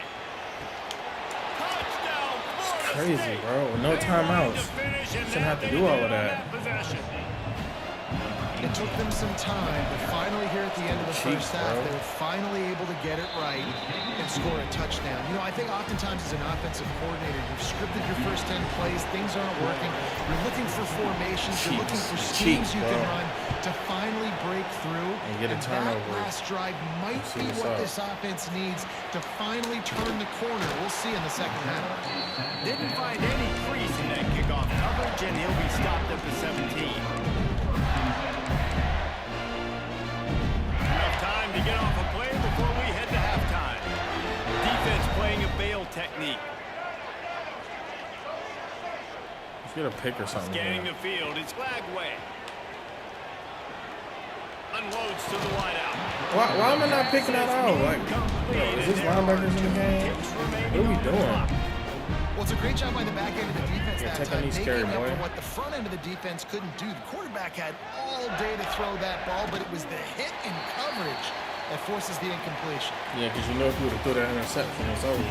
Touchdown, Florida Crazy, State. bro. With no They timeouts. run to finish, and Shouldn't have to they do all did of on that. possession. It took them some time, but finally here at the end of the Cheap, first half, bro. they were finally able to get it right and score a touchdown. You know, I think oftentimes as an offensive coordinator, you've scripted your first 10 plays, things aren't working. You're looking for formations, you're looking for schemes you can run to finally break through. And get a turnover. That last drive might be what this offense needs to finally turn the corner. We'll see in the second half. Didn't find any crease in that kickoff coverage, and he'll be stopped at the 17. Enough time to get off a play before we head to halftime. Defense playing a bail technique. Let's get a pick or something. Scanning the field, it's flag way. Unloads to the wideout. Why am I not picking that out? Like, is this linebackers in the game? What are we doing? Well, it's a great job by the back end of the defense that take time, on these making scary up boy. for what the front end of the defense couldn't do. The quarterback had all day to throw that ball, but it was the hit and coverage that forces the incompletion. Yeah, because you know if you would have threw that interception, it's over.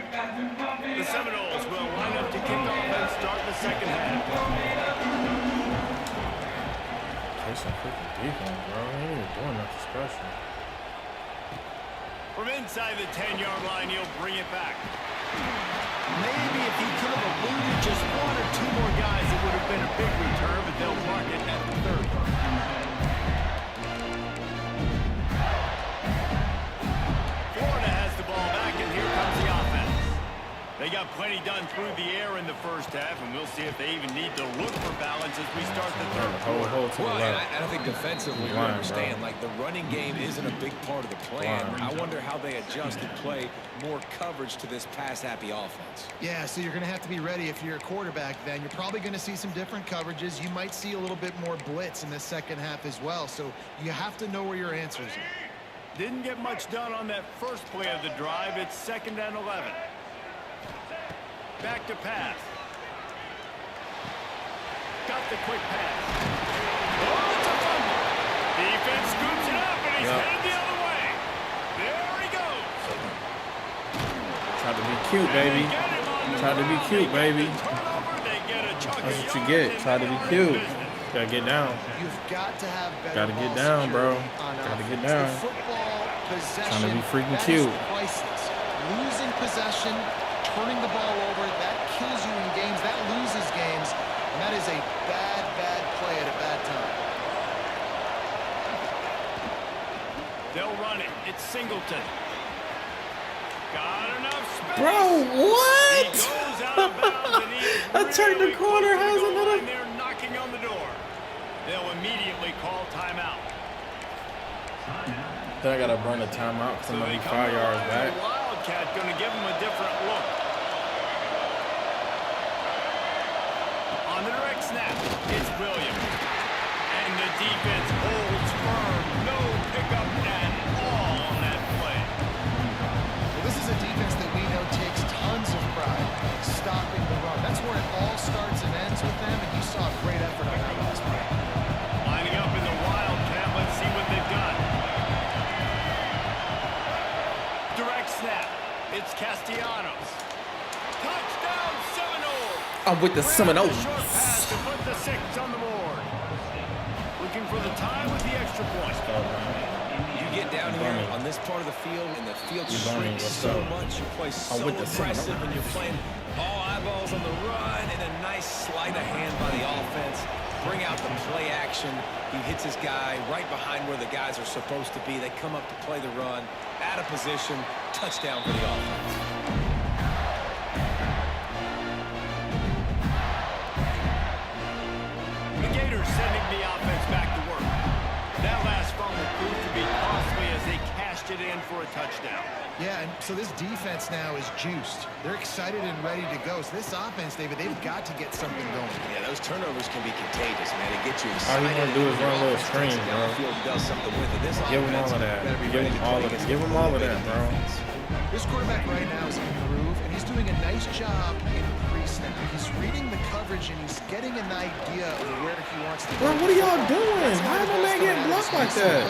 The Seminoles will line up to kick off and start the second half. Play some freaking defense, bro. He ain't even doing nothing special. From inside the 10-yard line, he'll bring it back. Maybe if he could have eluded just one or two more guys, it would have been a big return, but they'll mark it at the 30. Florida has the ball back, and here comes the offense. They got plenty done through the air in the first half, and we'll see if they even need to look for balance as we start the third quarter. Hold to the Well, left. and I think defensively, you Line, understand, bro. like the running game isn't a big part of the plan. Line. I wonder how they adjust and play more coverage to this pass-happy offense. Yeah, so you're going to have to be ready if you're a quarterback then. You're probably going to see some different coverages. You might see a little bit more blitz in the second half as well, so you have to know where your answers are. Didn't get much done on that first play of the drive. It's 2nd and 11. Back to pass. Got the quick pass. Oh, it's a fumble. Defense scoops it up, and he's headed the other way. There he goes. Tried to be cute, baby. Tried to be cute, baby. Turnover, they get a chunk That's of what you yards, get. and Try to they're be on cute. business. Gotta get down. You've got to have better Gotta get ball down, bro. security on Gotta offense. get down. The football possession, Trying to be freaking that cute. is priceless. Losing possession, turning the ball over, that kills you in games, that loses games, and that is a bad, bad play at a bad time. They'll run it. It's Singleton. Got enough space. Bro, He what? goes out of bounds, and he is I turned the really corner, close to how's the goal another- line. They're knocking on the door. They'll immediately call timeout. Then I gotta run a timeout because I'm gonna they be come 5 yards around, back. and the Wildcat going to give him a different look. On the direct snap, it's Williams. And the defense holds firm. No pickup at all on that play. Well, this is a defense that we know takes tons of pride stopping the run. That's where it all starts and ends with them, and you saw a great effort on that last play. Lining up in the Wildcat. Let's see what they've got. Direct snap. It's Castellanos. Touchdown Seminoles. I'm with the Seminoles. Short pass to put the 6 on the board. Looking for the tie with the extra point. You get down here on this part of the field, and the field Bunny, shrinks what's so up? much. You play so with the aggressive, Seminoles. and you're playing all eyeballs on the run, and a nice sleight of hand by the offense. Bring out the play action. He hits his guy right behind where the guys are supposed to be. They come up to play the run, out of position, touchdown for the offense. The Gators sending the offense back to work. That last fumble proved to be costly as they cashed it in for a touchdown. Yeah, and so this defense now is juiced. They're excited and ready to go. So this offense, David, they've got to get something going. Yeah, those turnovers can be contagious, man. They get you All excited. you want to do is run a little screen, bro. Downfield does something with it. This Give him all offense of that. better be Give ready him to all play of it. against Give him all of that, the bro. defense. This quarterback right now is in a groove, and he's doing a nice job in pre-snap. He's reading the coverage, and he's getting an idea of where he wants to go. Bro, what are y'all doing? How did my man get blocked like that?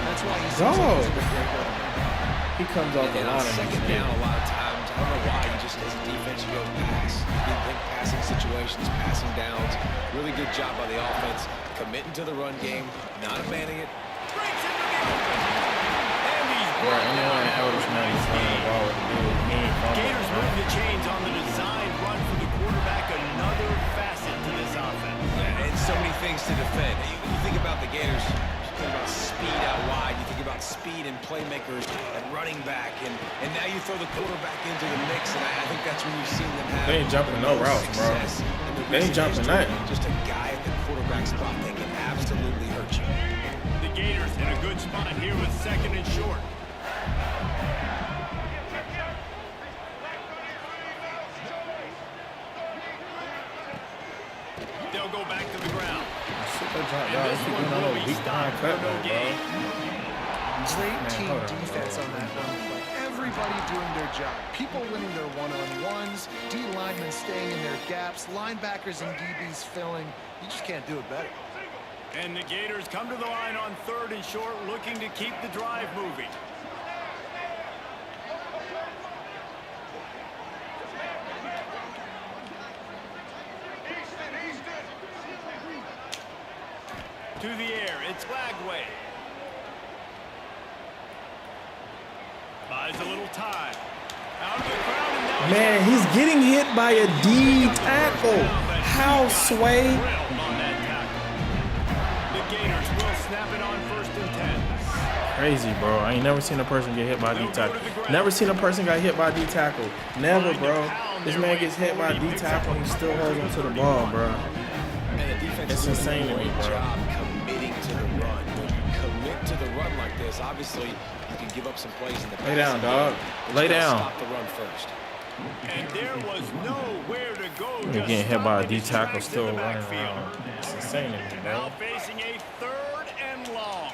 That's why he's Dog. a great running back. He comes off the And on line and second he's down, a lot of times, I I don't know why. You just, as a defense, you go pass. You get big passing situations, passing downs. Really good job by the offense. Committing to the run game, not abandoning it. Breaks into the open. And he's Bro, brought anyone down that held this man after is a running the ball with the dude. He ain't fumbling, Gators bro. move the chains on the design run for the quarterback. Another facet to this offense. Yeah, and so many things to defend. You think about the Gators, you think about speed out wide, you think about speed and playmakers and running back, and now you throw the quarterback into the mix, and I think that's when you've seen them have. They ain't jumping no routes, bro. success. And the They ain't recent jumping history, nothing. Just a guy at the quarterback spot that can absolutely hurt you. The Gators in a good spot here with 2nd and short. They'll go back to the ground. Super jump, And dog. this He one doing a will little be weak behind stopped cut, for no bro. gain. Great Man, team hold on, defense bro. on that run play. Everybody doing their job. People winning their one-on-ones, D linemen staying in their gaps, linebackers and DBs filling. You just can't do it better. And the Gators come to the line on 3rd and short, looking to keep the drive moving. To the air, it's Lagway. Buys a little time. Out of the crowd, and now Man, he's getting hit by a D tackle. How sway? drilled on that tackle. The Gators will snap it on 1st and 10. Crazy, bro. I ain't never seen a person get hit by D tackle. Never seen a person got hit by D tackle. Never, bro. This man gets hit by D tackle and he still holds onto the ball, bro. And the defense It's is doing insane a to me, great bro. job committing to the run. When you commit to the run like this, obviously you can give up some plays in the Lay down, dog. Lay You gotta down. Stop the run first. And there was nowhere to go. You're just getting hit by a stopping D his tackle tracks still in the running backfield. around. It's insane to me, bro. Now facing a 3rd and long.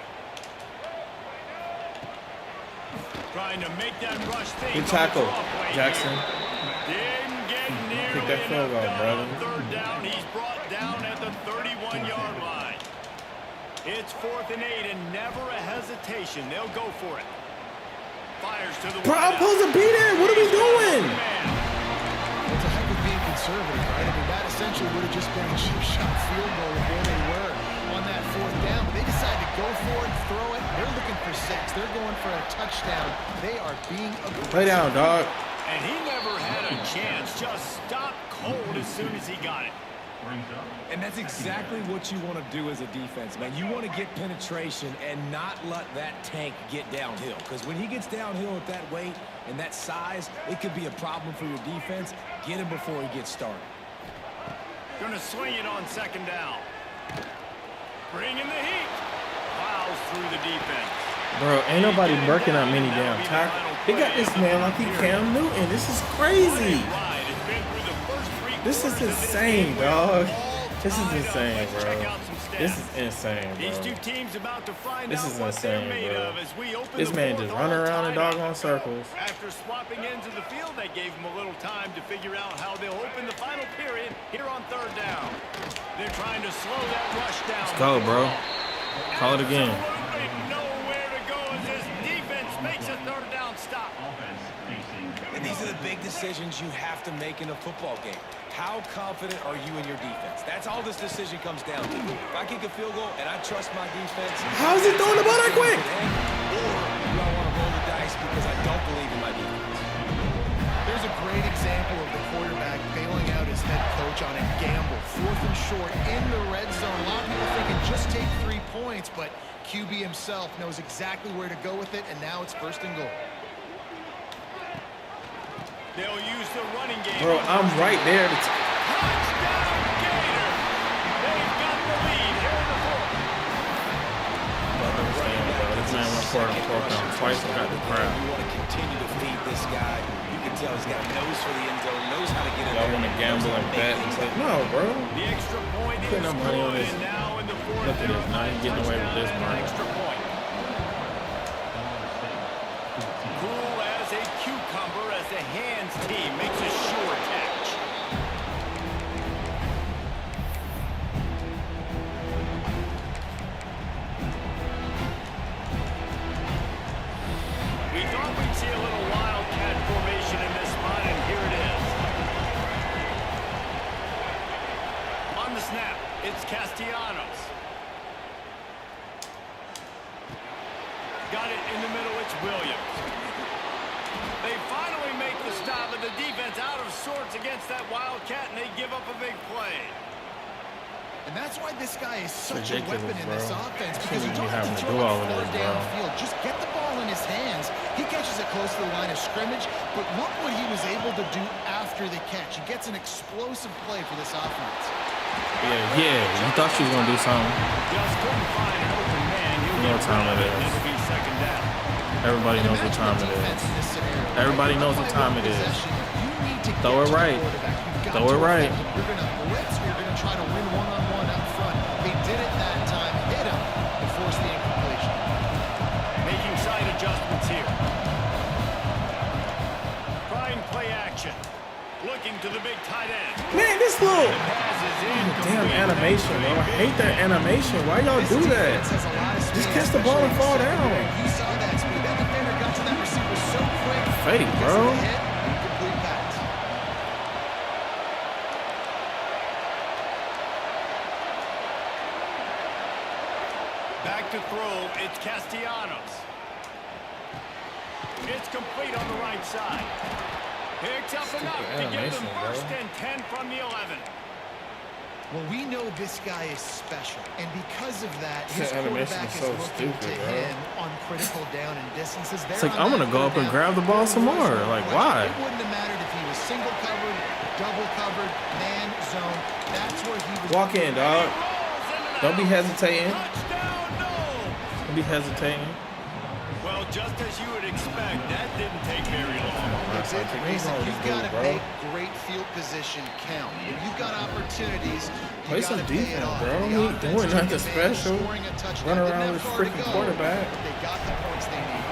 Trying to make that rush thing. Good tackle, Jackson. Didn't get nearly Kick that field goal, enough brother. on 3rd down. He's brought down at the 31-yard line. It's 4th and 8 and never a hesitation. They'll go for it. Fires to the Bro, I'm supposed to be there. What are we doing? It's a heck of being conservative, right? I mean, that essentially would have just been a chip shot field goal of where they were on that 4th down. But they decided to go for it, throw it. They're looking for 6. They're going for a touchdown. They are being aggressive. Lay down, dog. And he never had a chance. Just stopped cold as soon as he got it. And that's exactly what you want to do as a defense, man. You want to get penetration and not let that tank get downhill. Because when he gets downhill at that weight and that size, it could be a problem for your defense. Get him before he gets started. Gonna swing it on 2nd down. Bring in the heat. Plows through the defense. Bro, ain't nobody working out many damn tackles. They got this man like he Cam Newton. This is crazy. Right, it's been through the first 3 This is quarters of insane, game. dog. All This is tied up. insane, Let's bro. check out some stats. This is insane, These two bro. teams about to find This out is what they're insane, made bro. of as we open This the man fourth, just running all around in tied up. doggone circles. After swapping ends of the field, that gave them a little time to figure out how they'll open the final period here on 3rd down. They're trying to slow that rush down. Let's go, bro. Call it again. Absolutely nowhere to go as this defense makes a 3rd down stop. And these are the big decisions you have to make in a football game. How confident are you in your defense? That's all this decision comes down to. If I kick a field goal and I trust my defense... How's he throwing the ball that quick? Or do I want to roll the dice because I don't believe in my defense? There's a great example of the quarterback bailing out his head coach on a gamble. 4th and short in the red zone. A lot of people thinking just take 3 points, but QB himself knows exactly where to go with it, and now it's 1st and goal. They'll use the running game. Bro, I'm right there. Touchdown, Gator! They've got the lead here in the 4th. This man went for it on 4th down twice and got the crowd. You want to continue to feed this guy. You can tell he's got a nose for the end zone, knows how to get in Y'all there. want to gamble and bet and say, no, bro. The extra point is Putting up money on good, this. and now in the 4th Look at this. down, Now he's getting away with this, touchdown bro. and an extra point. Cool as a cucumber as the hands team makes a sure catch. We thought we'd see a little wildcat formation in this spot. on the snap. It's Castellanos. Got it in the middle. It's Williams. They finally make the stop, and the defense out of sorts against that Wildcat, and they give up a big play. And that's why this guy is such a Ridiculous, weapon in this bro. offense, because Shouldn't you be don't have having to to throw do all it of far this, bro. downfield. Just get the ball in his hands. He catches it close to the line of scrimmage, but look what he was able to do after the catch. He gets an explosive play for this offense. Yeah. You thought she was gonna do something. Just couldn't find an open man. You know what time it is. It'll be second down. Everybody knows what time it is. Everybody knows what time it is. Throw it right. Throw it right. You're going to blitz, or you're going to try to win one-on-one up front. They did it that time, hit him, and forced the incompletion. Making side adjustments here. Trying play action. Looking to the big tight end. Man, this little Pass is damn incomplete. animation, bro. I hate that animation. Why y'all do that? Just catch the ball and fall down. You saw that speed. That defender got to that receiver so quick. Fake, Because bro. of the hit, incomplete pass. Back to throw. It's Castellanos. It's complete on the right side. Picks up enough to give them animation, bro. first and 10 from the 11. Well, we know this guy is special, and because of that, his That animation quarterback is is so looking stupid, to bro. him on critical down and distances. It's like, I'm gonna go up and grab the ball some more. Like, why? It wouldn't have mattered if he was single covered, double covered, man, zone. That's where he was. Walk in, dog. Rolls into the Don't be house. hesitating. Touchdown, no. Don't be hesitating. Well, just as you would expect, that didn't take very long. Listen, Ain't you've got to bro. make great field position count. When you've got opportunities, Play you some got to pay it defense, off. bro. The He ain't offense doing took nothing advantage, special. scoring a touchdown. Run Didn't around have with far to freaking go, quarterback. but they got the points they needed.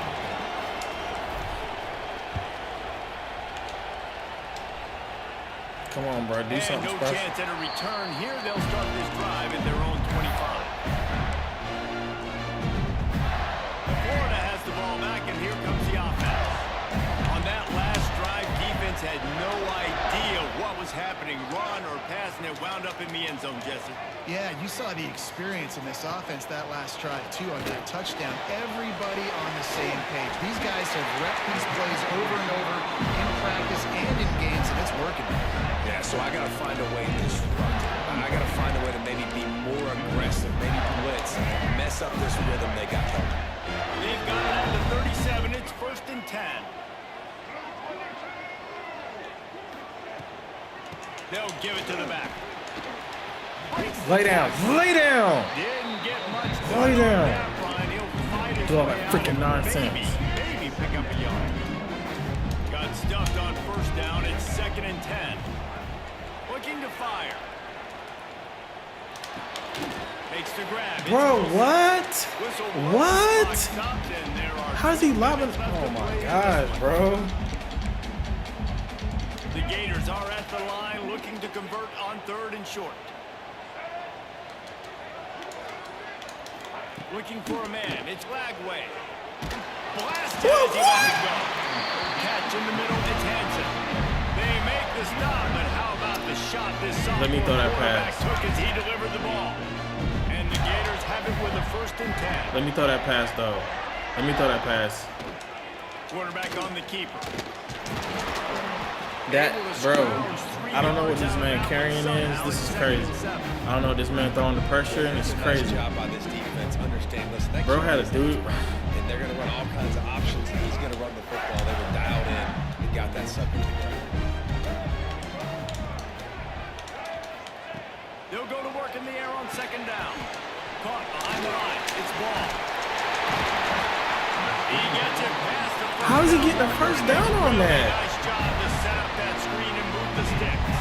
Come on, bro. Do And something no special. chance at a return here. They'll start this drive at their own 25. Florida has the ball back, and here comes the offense. On that last drive, defense had no idea what was happening, run or pass, and it wound up in the end zone, Jesse. Yeah, you saw the experience in this offense that last drive, too, on that touchdown. Everybody on the same page. These guys have repped these plays over and over in practice and in games, and it's working. Yeah, so I got to find a way to disrupt it. I got to find a way to maybe be more aggressive, maybe blitz, mess up this rhythm they got going. They've got it at the 37. It's first and 10. They'll give it to the back. Lay down. Lay down. Didn't get much Lay done on down. that line. He'll fight his Do all way that out. freaking nonsense. Maybe pick up a yard. Got stuffed on first down. It's second and 10. Looking to fire. Makes the grab. It's Bro, close. what? Whistle blows. What? Clock stopped, and there are How's he 2 lobbing? minutes left Oh to my play in God, this one. bro. The Gators are at the line looking to convert on third and short. Looking for a man. It's Lagway. Blasted as he lets it go. Catch in the middle. It's Hansen. They make the stop, but how about the shot this sophomore Let me throw that quarterback pass. took as he delivered the ball. And the Gators have it with a first and 10. Let me throw that pass, though. Let me throw that pass. Quarterback on the keeper. That, bro, I don't know what this man carrying is. This is crazy. I don't know what this man throwing the pressure, and it's Nice crazy. job by this defense. Understand, listen, that Bro kid had a is dude. and they're going to run all kinds of options, and he's going to run the football. They were dialed in and got that subject right. They'll go to work in the air on second down. Caught behind the line. It's Ball. He gets it past the first. How is he getting the first down on that? Nice job to set up that screen and move the sticks.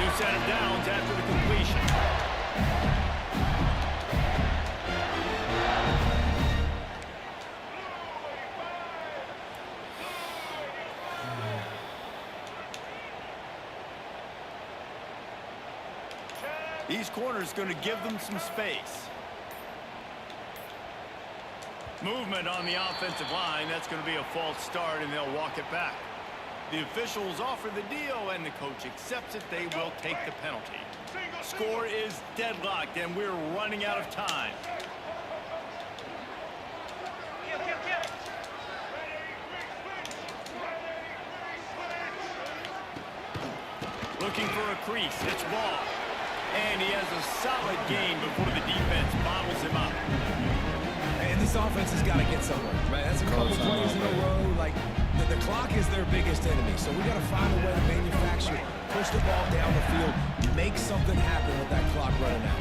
New set of downs after the completion. These corners going to give them some space. Movement on the offensive line. That's going to be a false start, and they'll walk it back. The officials offer the deal, and the coach accepts it. They will take the penalty. Score is deadlocked, and we're running out of time. Looking for a crease. It's Ball. And he has a solid gain before the defense bottles him up. And this offense has got to get somewhere, right? That's a couple plays in a row. Like, the clock is their biggest enemy. So we got to find a way to manufacture, push the ball down the field, make something happen with that clock running out.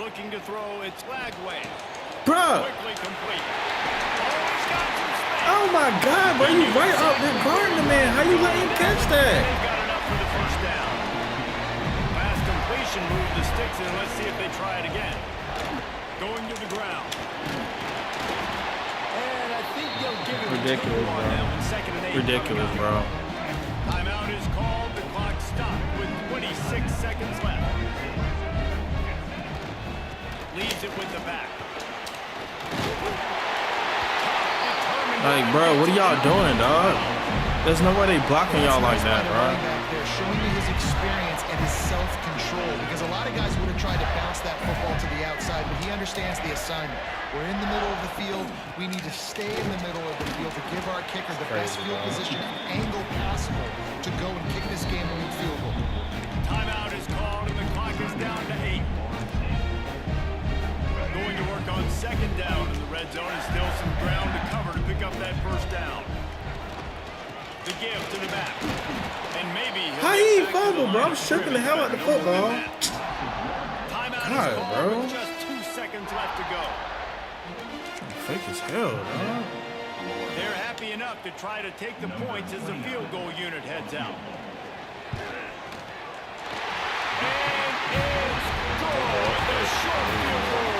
Looking to throw. It's Lagway. Bruh. Quickly complete. Oh, he's got some space. Oh my God, bro, you right up there guarding the man. How you let him catch that? They've got enough for the first down. Pass completion, move the sticks in. Let's see if they try it again. Going to the ground. And I think they'll give it Ridiculous, on bro. that one. 2nd and 8. Ridiculous, bro. Timeout is called. The clock stopped with 26 seconds left. Leaves it with the back. Like, bro, what are y'all doing, dog? There's no way they blocking y'all like that, bro. They're showing me his experience and his self-control, because a lot of guys would have tried to bounce that football to the outside, but he understands the assignment. We're in the middle of the field. We need to stay in the middle of the field to give our kicker the best field position and angle possible to go and kick this game-winning field goal. Timeout is called, and the clock is down to 8. Going to work on 2nd down in the red zone, and still some ground to cover to pick up that first down. The give to the back. And maybe How he fumbled, bro? I'm stripping the hell out of the football. Timeout God, is called bro. with just 2 seconds left to go. Fake as hell, dog. They're happy enough to try to take the points as the field goal unit heads out. And it's good. The short field goal